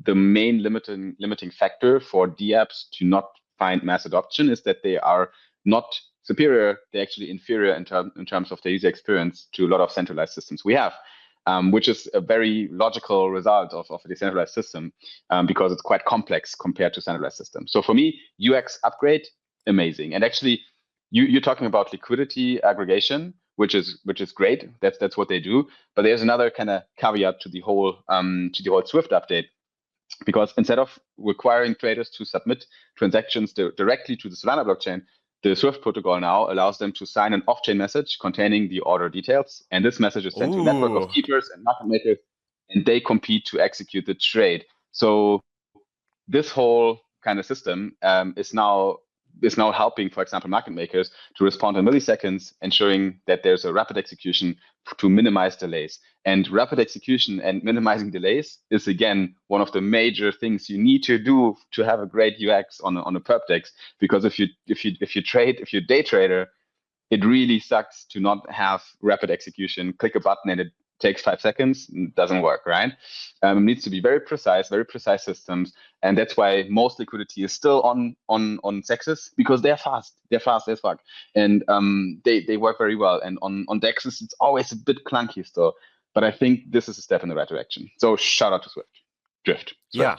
the main limiting factor for DApps to not find mass adoption is that they are not superior. They're actually inferior in terms of the user experience to a lot of centralized systems we have. which is a very logical result of a decentralized system because it's quite complex compared to centralized systems. So for me, UX upgrade, amazing. And actually, you're talking about liquidity aggregation, which is great. That's what they do. But there's another kind of caveat to the whole Swift update, because instead of requiring traders to submit transactions directly to the Solana blockchain, the Swift protocol now allows them to sign an off-chain message containing the order details, and this message is sent to a network of keepers and market makers, and they compete to execute the trade. So this whole kind of system is now helping, for example, market makers to respond in milliseconds, ensuring that there's a rapid execution to minimize delays. And rapid execution and minimizing delays is, again, one of the major things you need to do to have a great UX on a perp dex. Because if you're a day trader, it really sucks to not have rapid execution. Click a button and it takes 5 seconds. It doesn't work, right? It needs to be very precise systems, and that's why most liquidity is still on sexes, because they're fast as fuck, and they work very well. And on dexes, it's always a bit clunky still, but I think this is a step in the right direction. So shout out to Swift. Yeah,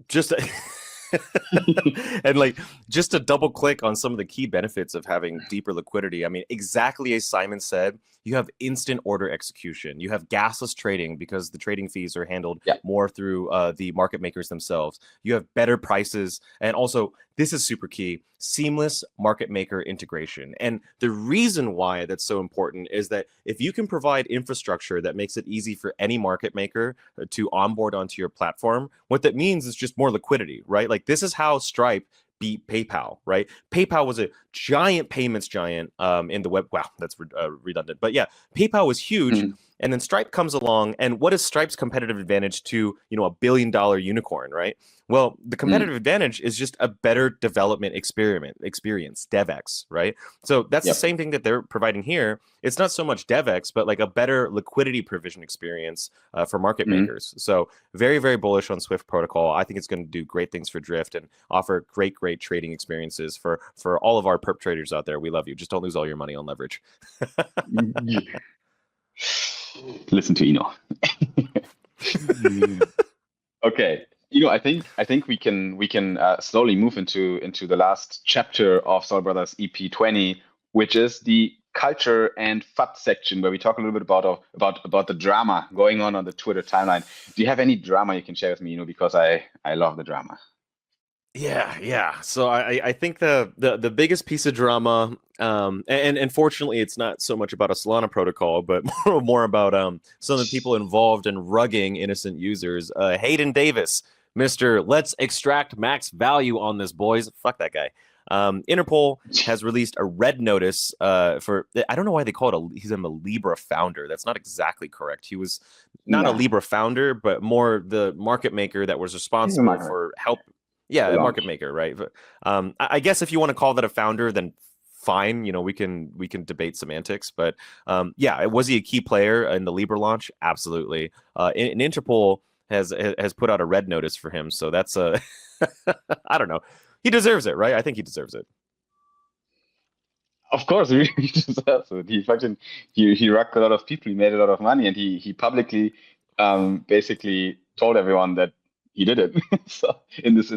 just. And like, just to double click on some of the key benefits of having deeper liquidity. I mean, exactly as Simon said, you have instant order execution. You have gasless trading because the trading fees are handled more through the market makers themselves. You have better prices. And also, this is super key, seamless market maker integration. And the reason why that's so important is that if you can provide infrastructure that makes it easy for any market maker to onboard onto your platform, what that means is just more liquidity, right? Like, this is how Stripe beat PayPal, right? PayPal was a giant payments giant in the web. Wow, that's redundant. But yeah, PayPal was huge. And then Stripe comes along, and what is Stripe's competitive advantage to, a $1 billion unicorn, right? Well, the competitive advantage is just a better development experience, DevX, right? So that's the same thing that they're providing here. It's not so much DevX, but like a better liquidity provision experience for market makers. So very, very bullish on Swift protocol. I think it's going to do great things for Drift and offer great trading experiences for all of our perp traders out there. We love you. Just don't lose all your money on leverage. Listen to Eno. Okay, I think we can slowly move into the last chapter of Sol Brothers EP 20, which is the culture and FUD section, where we talk a little bit about the drama going on the Twitter timeline. Do you have any drama you can share with me? Because I love the drama. Yeah. So I think the biggest piece of drama, and fortunately, it's not so much about a Solana protocol, but more about some of the people involved in rugging innocent users. Hayden Davis, Mr. Let's extract max value on this, boys. Fuck that guy. Interpol has released a red notice for, I don't know why they call it he's a Libra founder. That's not exactly correct. He was not a Libra founder, but more the market maker that was responsible for help. Yeah, a market maker, right? But, I guess if you want to call that a founder, then fine. We can debate semantics, but was he a key player in the Libra launch? Absolutely. And Interpol has put out a red notice for him, so that's a I don't know. He deserves it, right? I think he deserves it. Of course, he deserves it. He rocked a lot of people. He made a lot of money, and he publicly basically told everyone that he did it. So in this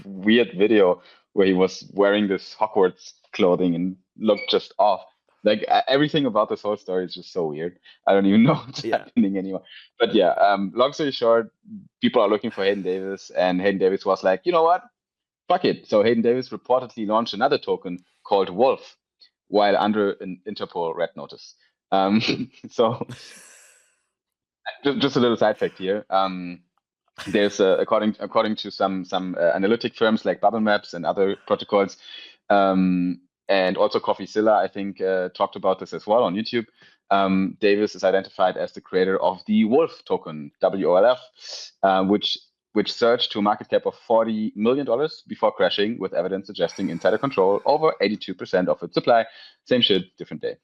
weird video where he was wearing this Hogwarts clothing and looked just off. Like, everything about this whole story is just so weird. I don't even know what's happening anymore. But long story short, people are looking for Hayden Davis, and Hayden Davis was like, you know what? Fuck it. So Hayden Davis reportedly launched another token called Wolf while under an Interpol red notice. So just a little side fact here. There's according to some analytic firms like Bubble Maps and other protocols, and also CoffeeZilla, I think, talked about this as well on YouTube. Davis is identified as the creator of the Wolf token, WOLF, which surged to a market cap of $40 million before crashing, with evidence suggesting insider control over 82% of its supply. Same shit, different day.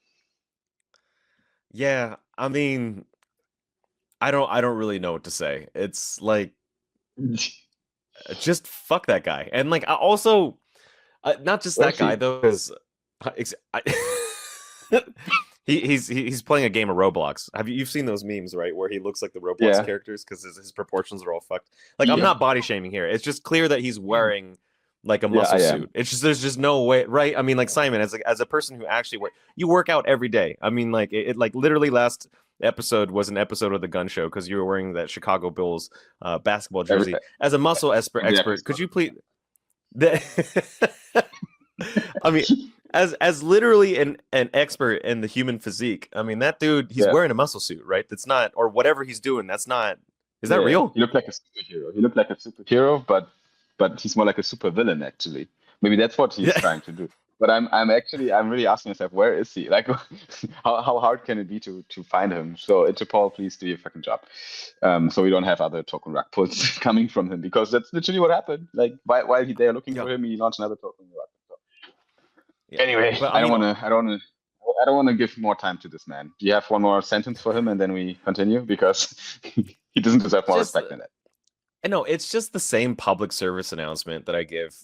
Yeah, I mean, I don't really know what to say. It's like, just fuck that guy. And like, I also, not just that guy though, because He's playing a game of Roblox. You've seen those memes, right, where he looks like the Roblox Yeah. characters because his proportions are all fucked. Like, I'm not body shaming here. It's just clear that he's wearing like a muscle suit. It's just there's just no way, right? I mean, like Simon, as a person who actually you work out every day. I mean, like it like literally last episode was an episode of the Gun Show because you were wearing that Chicago Bulls basketball jersey. As a muscle expert, could you please? I mean, as literally an expert in the human physique, I mean, that dude, he's wearing a muscle suit, right? That's not, or whatever he's doing, that's not. Is that real? He looked like a superhero. He looked like a superhero, but he's more like a super villain actually. Maybe that's what he's trying to do. But I'm really asking myself, where is he? Like, how hard can it be to find him? So Interpol, please do your fucking job, so we don't have other token rug pulls coming from him, because that's literally what happened. Like while they are looking for him, he launched another token rug. So. Anyway, I don't want to give more time to this man. Do you have one more sentence for him, and then we continue, because he doesn't deserve more respect than that. No, it's just the same public service announcement that I give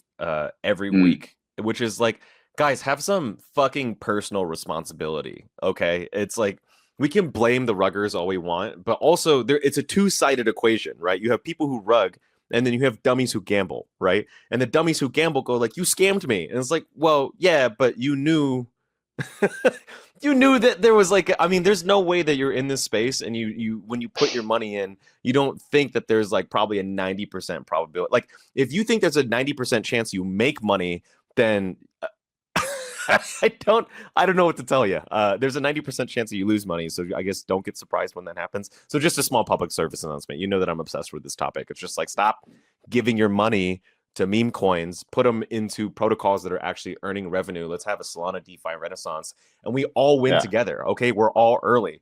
every week, which is like, guys, have some fucking personal responsibility, okay? It's like, we can blame the ruggers all we want, but also it's a two-sided equation, right? You have people who rug, and then you have dummies who gamble, right? And the dummies who gamble go like, you scammed me. And it's like, well, yeah, but you knew... you knew that there was like, I mean, there's no way that you're in this space and you when you put your money in, you don't think that there's like probably a 90% probability. Like, if you think there's a 90% chance you make money, then I don't know what to tell you. There's a 90% chance that you lose money, so I guess don't get surprised when that happens. So just a small public service announcement. You know that I'm obsessed with this topic. It's just like, stop giving your money to meme coins, put them into protocols that are actually earning revenue. Let's have a Solana DeFi renaissance, and we all win together. Okay, we're all early.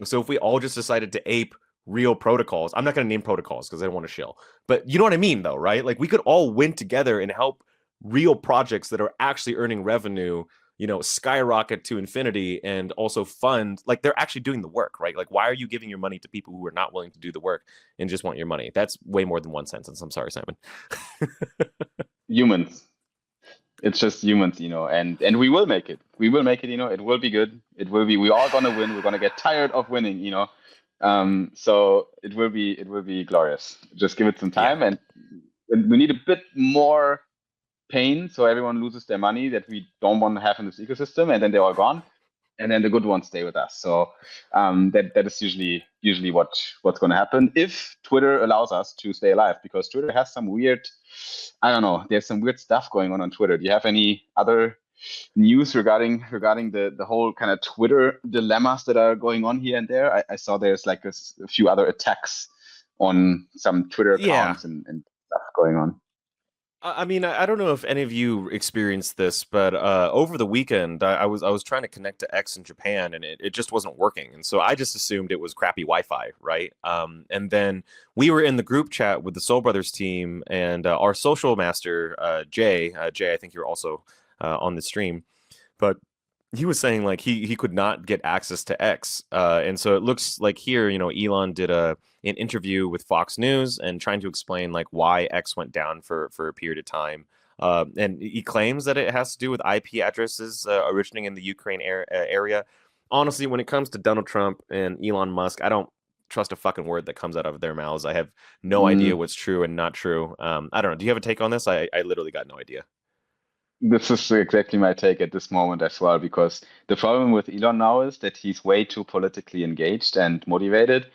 So if we all just decided to ape real protocols, I'm not going to name protocols because I don't want to shill, but you know what I mean, though, right? Like, we could all win together and help real projects that are actually earning revenue, you know, skyrocket to infinity, and also fund, like, they're actually doing the work, right? Like, why are you giving your money to people who are not willing to do the work and just want your money? That's way more than one sentence. I'm sorry, Simon. Humans. It's just humans, you know, and we will make it. We will make it, you know. It will be good. It will be. We're all gonna win. We're gonna get tired of winning, you know. So it will be glorious. Just give it some time, and we need a bit more pain, so everyone loses their money that we don't want to have in this ecosystem, and then they're all gone, and then the good ones stay with us. So that is usually what's going to happen if Twitter allows us to stay alive, because Twitter has some weird, I don't know, there's some weird stuff going on Twitter. Do you have any other news regarding the whole kind of Twitter dilemmas that are going on here and there? I saw there's like a few other attacks on some Twitter accounts and stuff going on. I mean, I don't know if any of you experienced this, but over the weekend, I was trying to connect to X in Japan, and it just wasn't working. And so I just assumed it was crappy Wi-Fi, right? And then we were in the group chat with the Soul Brothers team, and our social master, Jay, I think you're also on the stream, but he was saying like he could not get access to X. And so it looks like here, you know, Elon did an interview with Fox News and trying to explain like why X went down for a period of time. And he claims that it has to do with IP addresses originating in the Ukraine area. Honestly, when it comes to Donald Trump and Elon Musk, I don't trust a fucking word that comes out of their mouths. I have no idea what's true and not true. I don't know. Do you have a take on this? I literally got no idea. This is exactly my take at this moment as well, because the problem with Elon now is that he's way too politically engaged and motivated,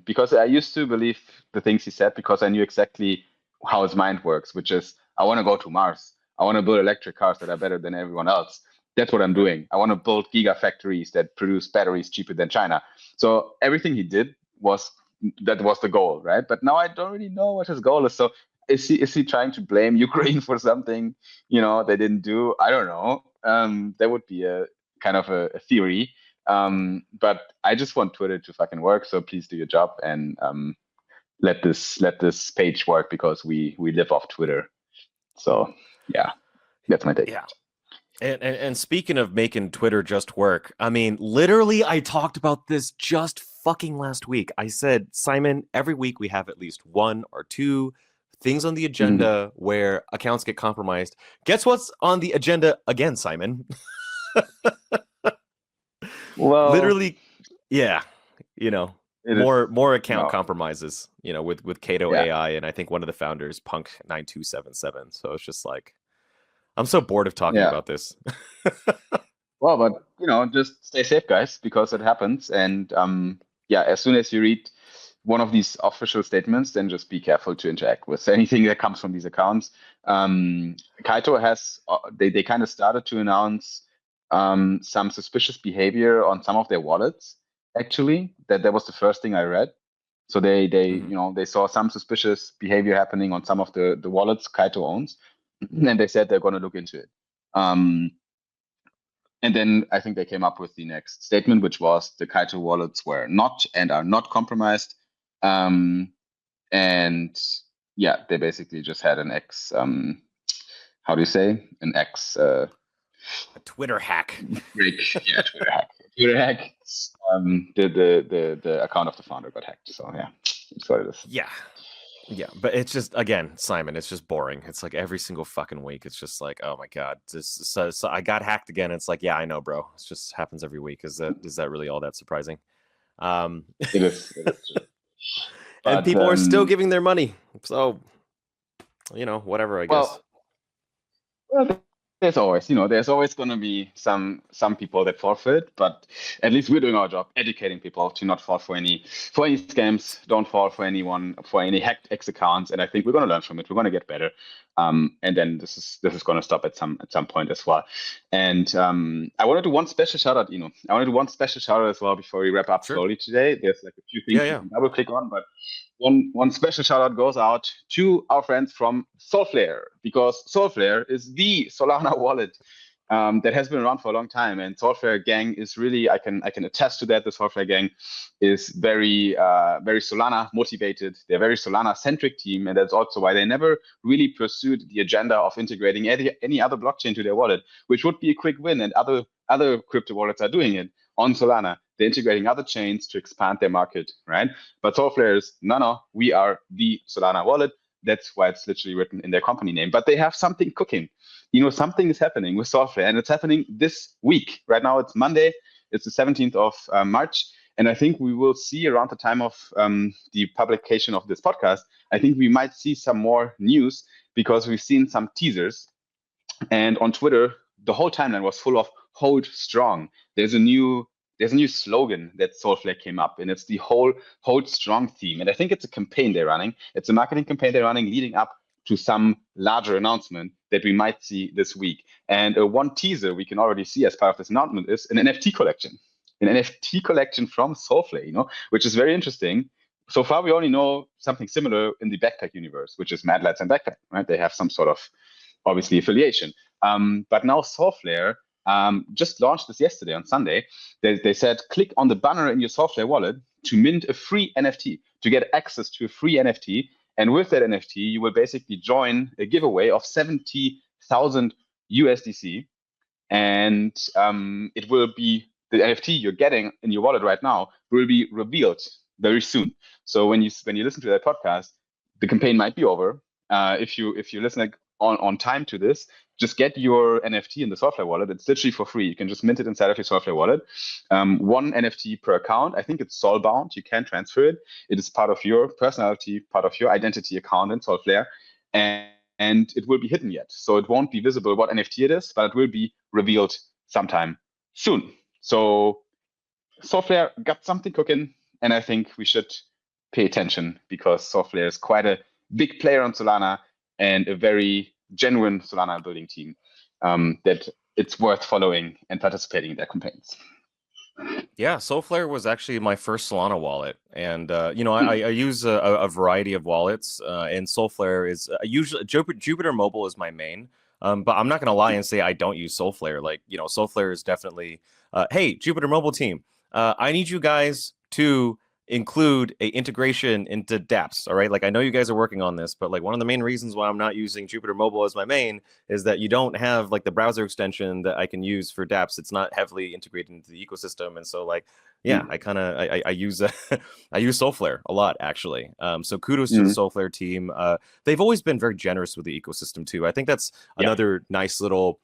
because I used to believe the things he said because I knew exactly how his mind works, which is, I want to go to Mars. I want to build electric cars that are better than everyone else. That's what I'm doing. I want to build gigafactories that produce batteries cheaper than China. So everything he did was the goal, right? But now I don't really know what his goal is. So is he trying to blame Ukraine for something, you know, they didn't do? I don't know. That would be a kind of a theory. But I just want Twitter to fucking work. So please do your job and let this page work, because we live off Twitter. So yeah, that's my take. Yeah. And speaking of making Twitter just work, I mean, literally, I talked about this just fucking last week. I said, Simon, every week we have at least one or two things on the agenda where accounts get compromised. Guess what's on the agenda again, Simon? Well, Literally, yeah, you know, it is, more account no, compromises, you know, with yeah, KaitoAI, and I think one of the founders, Punk9277. So it's just like, I'm so bored of talking yeah. about this. Well, but just stay safe, guys, because it happens. And yeah, as soon as you read one of these official statements, then just be careful to interact with anything that comes from these accounts. Kaito has they kind of started to announce some suspicious behavior on some of their wallets. Actually, that was the first thing I read. So they they saw some suspicious behavior happening on some of the wallets Kaito owns, and they said they're going to look into it. And then I think they came up with the next statement, which was the Kaito wallets were not and are not compromised. And yeah, they basically just had an how do you say, an a Twitter hack. break? Yeah, Twitter hack. Twitter hack. The account of the founder got hacked. So yeah, that's what it is. Yeah. Yeah, but it's just, again, Simon, it's just boring. It's like every single fucking week. It's just like, oh my God, so I got hacked again. It's like, yeah, I know, bro. It just happens every week. Is that really all that surprising? It is. And But, people are still giving their money. So, whatever, I guess. Well, there's always going to be some people that forfeit, but at least we're doing our job, educating people to not fall for any scams, don't fall for any hacked X accounts, and I think we're going to learn from it. We're going to get better, and then this is going to stop at some point as well. And I want to do one special shout out, I want to do one special shout out as well before we wrap up slowly today. There's like a few things you can double click on, but one special shout out goes out to our friends from Solflare, because Solflare is the Solana wallet that has been around for a long time, and Solflare gang is really, I can attest to that. The Solflare gang is very Solana motivated. They're a very Solana centric team, and that's also why they never really pursued the agenda of integrating any other blockchain to their wallet, which would be a quick win. And other crypto wallets are doing it on Solana. They're integrating other chains to expand their market, right? But Solflare is, no, we are the Solana wallet. That's why it's literally written in their company name. But they have something cooking. Something is happening with Solflare, and it's happening this week. Right now, it's Monday. It's the 17th of March. And I think we will see around the time of the publication of this podcast, I think we might see some more news, because we've seen some teasers. And on Twitter, the whole timeline was full of hold strong. There's a new slogan that Solflare came up, and it's the whole hold strong theme. And I think it's a campaign they're running. It's a marketing campaign they're running leading up to some larger announcement that we might see this week. And one teaser we can already see as part of this announcement is an NFT collection. An NFT collection from Solflare, which is very interesting. So far, we only know something similar in the backpack universe, which is Mad Lads and Backpack, right? They have some sort of, obviously, affiliation. But now Solflare just launched this yesterday on Sunday. They said, click on the banner in your Solflare wallet to mint a free NFT, to get access to a free NFT. And with that NFT, you will basically join a giveaway of 70,000 USDC. And it will be, the NFT you're getting in your wallet right now will be revealed very soon. So when you listen to that podcast, the campaign might be over. If you listen on time to this, just get your NFT in the Solflare wallet. It's literally for free. You can just mint it inside of your Solflare wallet. One NFT per account. I think it's Sol bound. You can transfer it. It is part of your personality, part of your identity account in Solflare. And it will be hidden yet. So it won't be visible what NFT it is, but it will be revealed sometime soon. So Solflare got something cooking, and I think we should pay attention, because Solflare is quite a big player on Solana and a very genuine Solana building team that it's worth following and participating in their campaigns. Yeah, Solflare was actually my first Solana wallet, and I use a variety of wallets, and Solflare is usually Jupiter Mobile is my main. But I'm not gonna lie and say I don't use Solflare. Like, Solflare is definitely, hey, Jupiter Mobile team, I need you guys to include a integration into dApps. All right, like, I know you guys are working on this, but like, one of the main reasons why I'm not using Jupiter Mobile as my main is that you don't have like the browser extension that I can use for dApps. It's not heavily integrated into the ecosystem, and so like, yeah, I use I use Solflare a lot, actually. So kudos to the Solflare team. They've always been very generous with the ecosystem too. I think that's another nice little,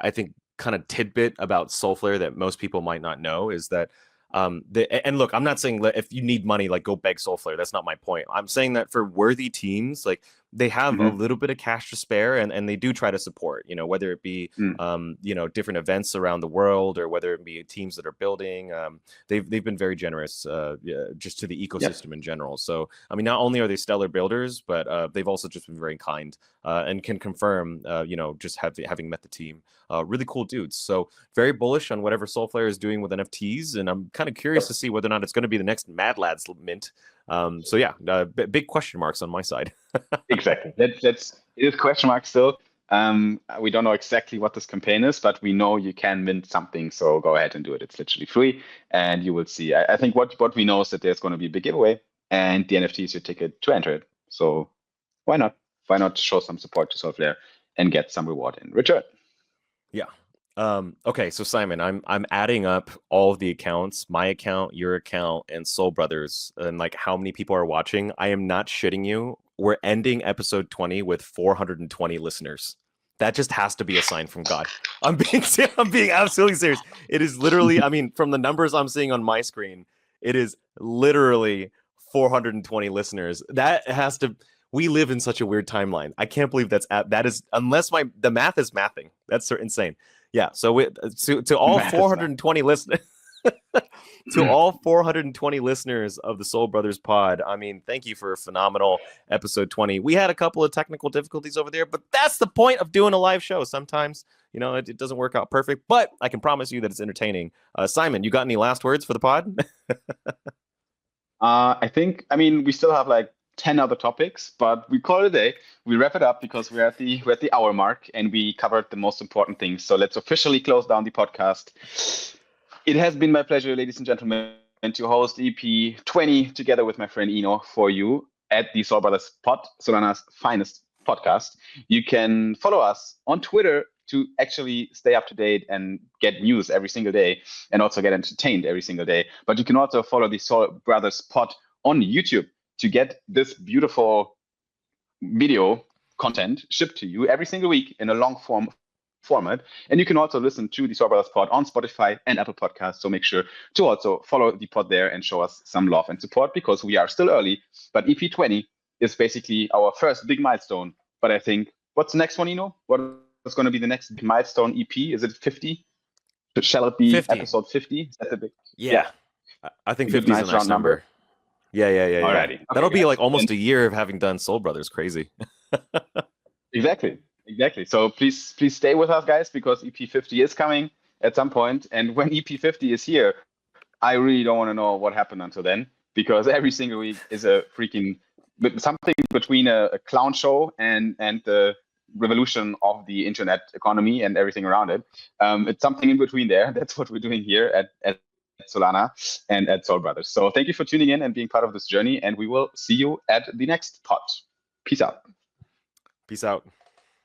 I think, kind of tidbit about Solflare that most people might not know is that and look, I'm not saying if you need money, like go beg Solflare. That's not my point. I'm saying that for worthy teams, like they have a little bit of cash to spare, and they do try to support, you know, whether it be you know, different events around the world, or whether it be teams that are building. They've been very generous just to the ecosystem in general. So I mean, not only are they stellar builders, but they've also just been very kind and can confirm, you know, just having met the team, really cool dudes. So very bullish on whatever Solflare is doing with NFTs, and I'm kind of curious to see whether or not it's going to be the next Mad Lads mint. So yeah, big question marks on my side. Exactly. It is question mark still. We don't know exactly what this campaign is, but we know you can mint something. So go ahead and do it. It's literally free, and you will see. I think what we know is that there's going to be a big giveaway, and the NFT is your ticket to enter it. So why not? Why not show some support to Solflare and get some reward in return? Yeah. Okay, so Simon, I'm adding up all of the accounts, my account, your account, and Soul Brothers, and like how many people are watching. I am not shitting you. We're ending episode 20 with 420 listeners. That just has to be a sign from God. I'm being absolutely serious. It is literally, I mean, from the numbers I'm seeing on my screen, it is literally 420 listeners. That has to. We live in such a weird timeline. I can't believe that is, unless the math is mathing. That's insane. Yeah. So to all 420 listeners, to all 420 listeners of the Soul Brothers pod, I mean, thank you for a phenomenal episode 20. We had a couple of technical difficulties over there, but that's the point of doing a live show. Sometimes, you know, it doesn't work out perfect, but I can promise you that it's entertaining. Simon, you got any last words for the pod? I mean, we still have like 10 other topics, but we call it a day. We wrap it up because we're at the hour mark, and we covered the most important things. So let's officially close down the podcast. It has been my pleasure, ladies and gentlemen, to host EP 20 together with my friend Eno for you at the Soul Brothers Pod, Solana's finest podcast. You can follow us on Twitter to actually stay up to date and get news every single day, and also get entertained every single day. But you can also follow the Soul Brothers Pod on YouTube to get this beautiful video content shipped to you every single week in a long format. And you can also listen to the Soul Brothers Pod on Spotify and Apple Podcasts. So make sure to also follow the pod there and show us some love and support, because we are still early. But EP20 is basically our first big milestone. But I think, what's the next one, What is going to be the next big milestone EP? Is it 50? Shall it be 50. Episode 50? Is that the big? Yeah. I think 50 is a nice number. Yeah. Alrighty. Okay, that'll be like almost a year of having done Soul Brothers. Crazy. Exactly. So please stay with us, guys, because EP50 is coming at some point. And when EP50 is here, I really don't want to know what happened until then, because every single week is a freaking something between a clown show and the revolution of the internet economy and everything around it. It's something in between there. That's what we're doing here at Solana and at Soul Brothers. So thank you for tuning in and being part of this journey, and we will see you at the next pod. Peace out. Peace out.